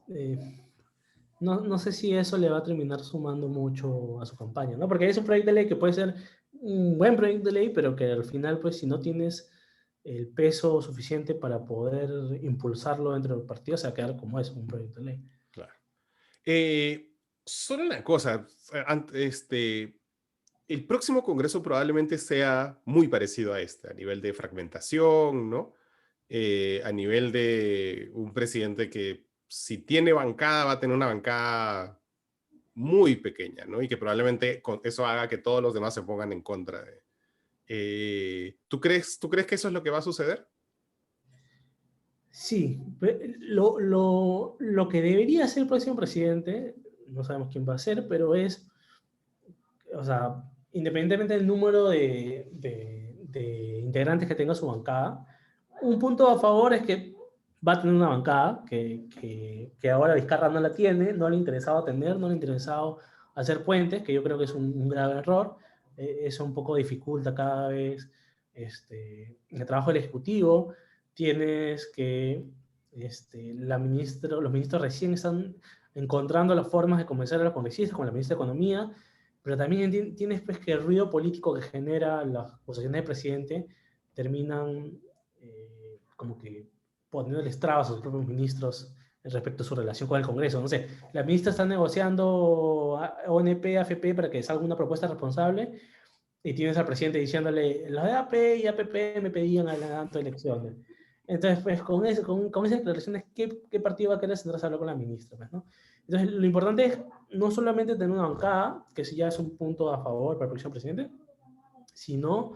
no sé si eso le va a terminar sumando mucho a su campaña, ¿no? Porque es un proyecto de ley que puede ser un buen proyecto de ley, pero que al final, pues, si no tienes el peso suficiente para poder impulsarlo dentro del partido, se va a quedar como es, un proyecto de ley. claro. Eh, Solo una cosa, el próximo Congreso probablemente sea muy parecido a este, a nivel de fragmentación, ¿no? A nivel de un presidente que si tiene bancada, va a tener una bancada muy pequeña, ¿no? Y que probablemente eso haga que todos los demás se pongan en contra de. ¿Tú crees que eso es lo que va a suceder? Sí, lo que debería ser el próximo presidente, no sabemos quién va a ser, pero es, o sea, independientemente del número de integrantes que tenga su bancada, un punto a favor es que va a tener una bancada que ahora Vizcarra no la tiene, no le ha interesado tener, no le ha interesado hacer puentes, que yo creo que es un grave error. Eso un poco dificulta cada vez el trabajo del Ejecutivo. Tienes que los ministros recién están encontrando las formas de convencer a los congresistas, con la ministra de Economía, pero también tienes pues, que el ruido político que genera las posiciones de presidente terminan como que poniéndoles trabas a sus propios ministros respecto a su relación con el Congreso. No sé, la ministra está negociando ONP, AFP para que salga una propuesta responsable y tienes al presidente diciéndole, los de AP y APP me pedían adelanto de elecciones. Entonces, pues con esas declaraciones, ¿qué partido va a querer sentarse a hablar con la ministra? Pues, ¿no? Entonces, lo importante es no solamente tener una bancada, que sí ya es un punto a favor para el próximo presidente, sino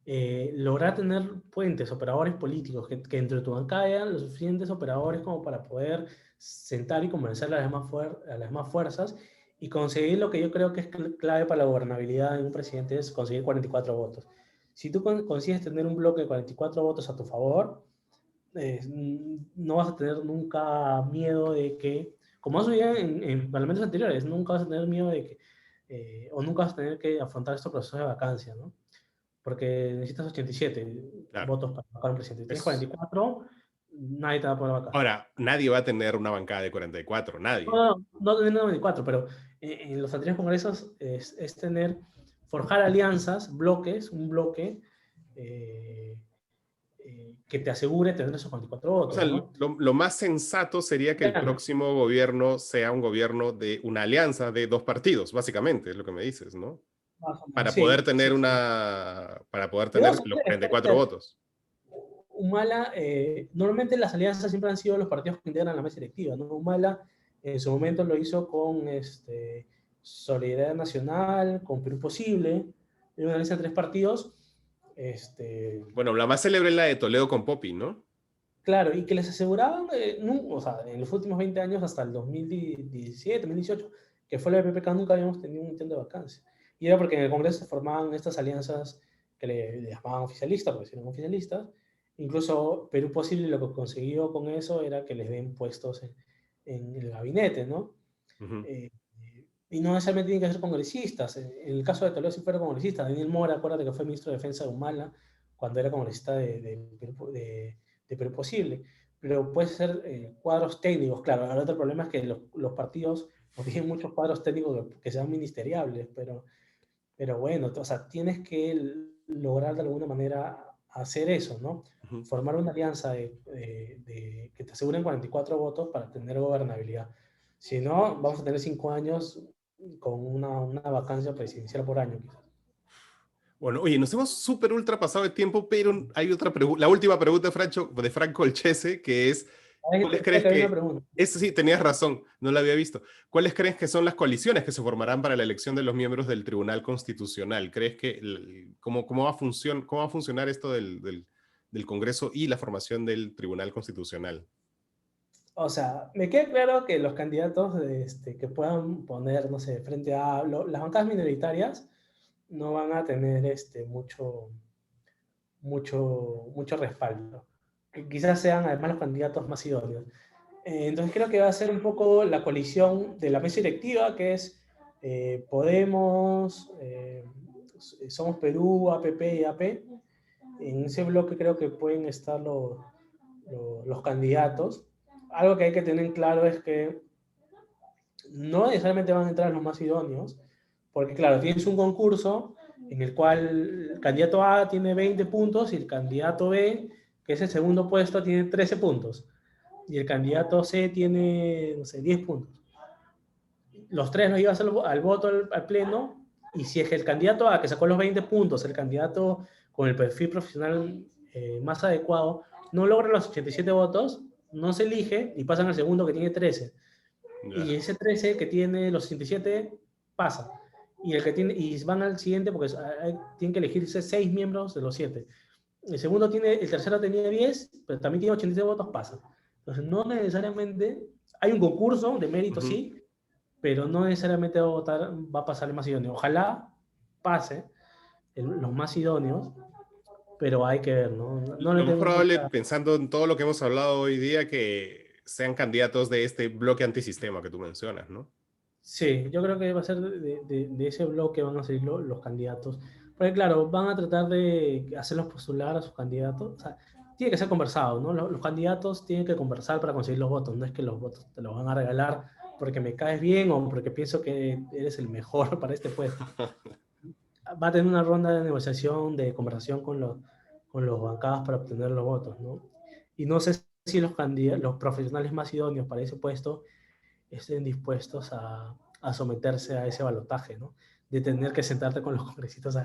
lograr tener puentes, operadores políticos, que entre tu bancada hayan los suficientes operadores como para poder sentar y convencer a a las demás fuerzas y conseguir lo que yo creo que es clave para la gobernabilidad de un presidente, es conseguir 44 votos. Si tú consigues tener un bloque de 44 votos a tu favor, no vas a tener nunca miedo de que, como has oído en parlamentos anteriores, nunca vas a tener miedo de que, o nunca vas a tener que afrontar estos procesos de vacancia, ¿no? Porque necesitas 87 Claro. votos para vacar un presidente. Tienes Es... 44, nadie te va a poder vacar. Ahora, nadie va a tener una bancada de 44, nadie. No tener 94, pero en los anteriores congresos es forjar alianzas, bloques, un bloque eh, que te asegure tener esos 44 O sea, votos, ¿no? lo más sensato sería que el Claro, próximo gobierno sea un gobierno de una alianza de dos partidos, básicamente, es lo que me dices, ¿no? más o menos, Para poder sí, tener sí, sí. para poder Pero tener los 44 votos. Humala, normalmente las alianzas siempre han sido los partidos que integran la mesa directiva, ¿no? Humala en su momento lo hizo con Solidaridad Nacional, con Perú Posible, en una alianza de tres partidos, Bueno, la más célebre es la de Toledo con Popi, ¿no? claro, y que les aseguraban, o sea, en los últimos 20 años, hasta el 2017, 2018, que fue la de PPK, nunca habíamos tenido un intento de vacancia. Y era porque en el Congreso se formaban estas alianzas que le llamaban oficialistas, porque eran oficialistas. Incluso Perú Posible lo que consiguió con eso era que les den puestos en el gabinete, ¿no? Ujú. Eh, y no necesariamente tienen que ser congresistas. En el caso de Toledo sí fueron congresistas. Daniel Mora, acuérdate que fue ministro de Defensa de Humala cuando era congresista de Perú Posible. Pero puede ser cuadros técnicos, claro. Ahora otro problema es que los partidos no tienen muchos cuadros técnicos que sean ministeriables, pero bueno, o sea, tienes que lograr de alguna manera hacer eso, ¿no? Ujú. Formar una alianza que te aseguren 44 votos para tener gobernabilidad. Si no, vamos a tener 5 años con una vacancia presidencial por año, quizás. Bueno, oye, nos hemos súper ultra pasado de tiempo, pero hay otra pregunta, la última pregunta de Franco Olchese, que es, ¿Cuáles Creo crees que hay una que, pregunta. eso sí, tenías razón, no la había visto. ¿Cuáles crees que son las coaliciones que se formarán para la elección de los miembros del Tribunal Constitucional? ¿Crees que, cómo va a funcionar esto del Congreso y la formación del Tribunal Constitucional? O sea, me queda claro que los candidatos que puedan poner, no sé, frente a las bancadas minoritarias no van a tener mucho respaldo. Que quizás sean además los candidatos más idóneos. Entonces creo que va a ser un poco la coalición de la mesa directiva, que es Podemos, Somos Perú, APP y AP. En ese bloque creo que pueden estar los candidatos. Algo que hay que tener claro es que no necesariamente van a entrar los más idóneos, porque claro, tienes un concurso en el cual el candidato A tiene 20 puntos y el candidato B, que es el segundo puesto, tiene 13 puntos. Y el candidato C tiene, no sé, 10 puntos. Los tres los llevas al voto al pleno, y si es que el candidato A, que sacó los 20 puntos, el candidato con el perfil profesional más adecuado, no logra los 87 votos, no se elige y pasan al segundo que tiene 13. Y Ya. ese 13 que tiene los 67 pasa. Y, el que tiene, y van al siguiente porque tienen que elegirse 6 miembros de los 7. El tercero tenía 10, pero también tiene 87 votos, pasa. Entonces, no necesariamente, hay un concurso de mérito, Ujú. sí, pero no necesariamente va a pasar el más idóneo. Ojalá pase los más idóneos, pero hay que ver, ¿no? No le Lo más tengo probable, mucha... pensando en todo lo que hemos hablado hoy día, que sean candidatos de este bloque antisistema que tú mencionas, ¿no? Sí, yo creo que va a ser de ese bloque van a salir los candidatos. Porque claro, van a tratar de hacerlos postular a sus candidatos. O sea, tiene que ser conversado, ¿no? Los candidatos tienen que conversar para conseguir los votos. No es que los votos te los van a regalar porque me caes bien o porque pienso que eres el mejor para este puesto. Va a tener una ronda de negociación, de conversación con los bancadas para obtener los votos, ¿no? Y no sé si los profesionales más idóneos para ese puesto estén dispuestos a someterse a ese balotaje, ¿no? De tener que sentarte con los congresistas.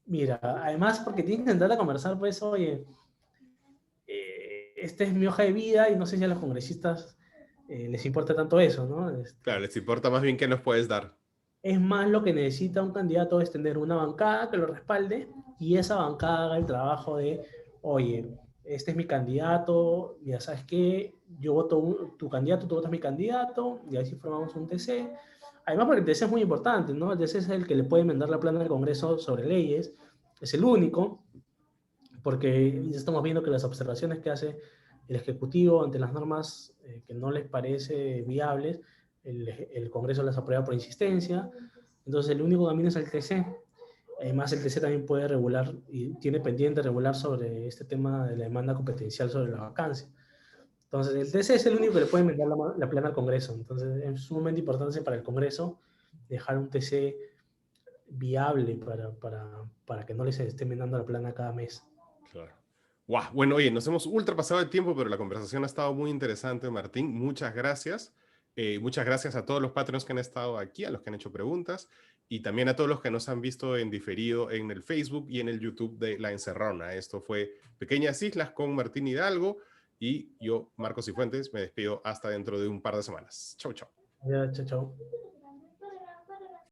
Mira, además porque tienes que sentarte a conversar, pues, oye, esta es mi hoja de vida y no sé si a los congresistas les importa tanto eso, ¿no? Claro, les importa más bien qué nos puedes dar. Es más, lo que necesita un candidato es tener una bancada que lo respalde y esa bancada haga el trabajo de, oye, este es mi candidato, ya sabes qué, yo voto tu candidato, tú votas mi candidato, y así formamos un TC. Además, porque el TC es muy importante, ¿no? El TC es el que le puede enmendar la plana del Congreso sobre leyes, es el único, porque ya estamos viendo que las observaciones que hace el Ejecutivo ante las normas que no les parece viables, el Congreso las aprueba por insistencia. Entonces, el único camino es el TC. Además, el TC también puede regular y tiene pendiente regular sobre este tema de la demanda competencial sobre la vacancia. Entonces, el TC es el único que le puede enmendar la plana al Congreso. Entonces, es sumamente importante para el Congreso dejar un TC viable para que no les esté enmendando la plana cada mes. Claro. Guau, bueno, oye, nos hemos ultrapasado el tiempo, pero la conversación ha estado muy interesante, Martín. Muchas gracias. Muchas gracias a todos los Patreons que han estado aquí, a los que han hecho preguntas y también a todos los que nos han visto en diferido en el Facebook y en el YouTube de La Encerrona. Esto fue Pequeñas Islas con Martín Hidalgo y yo, Marcos Cifuentes, me despido hasta dentro de un par de semanas. Chau, chau. Ya, chao, chao.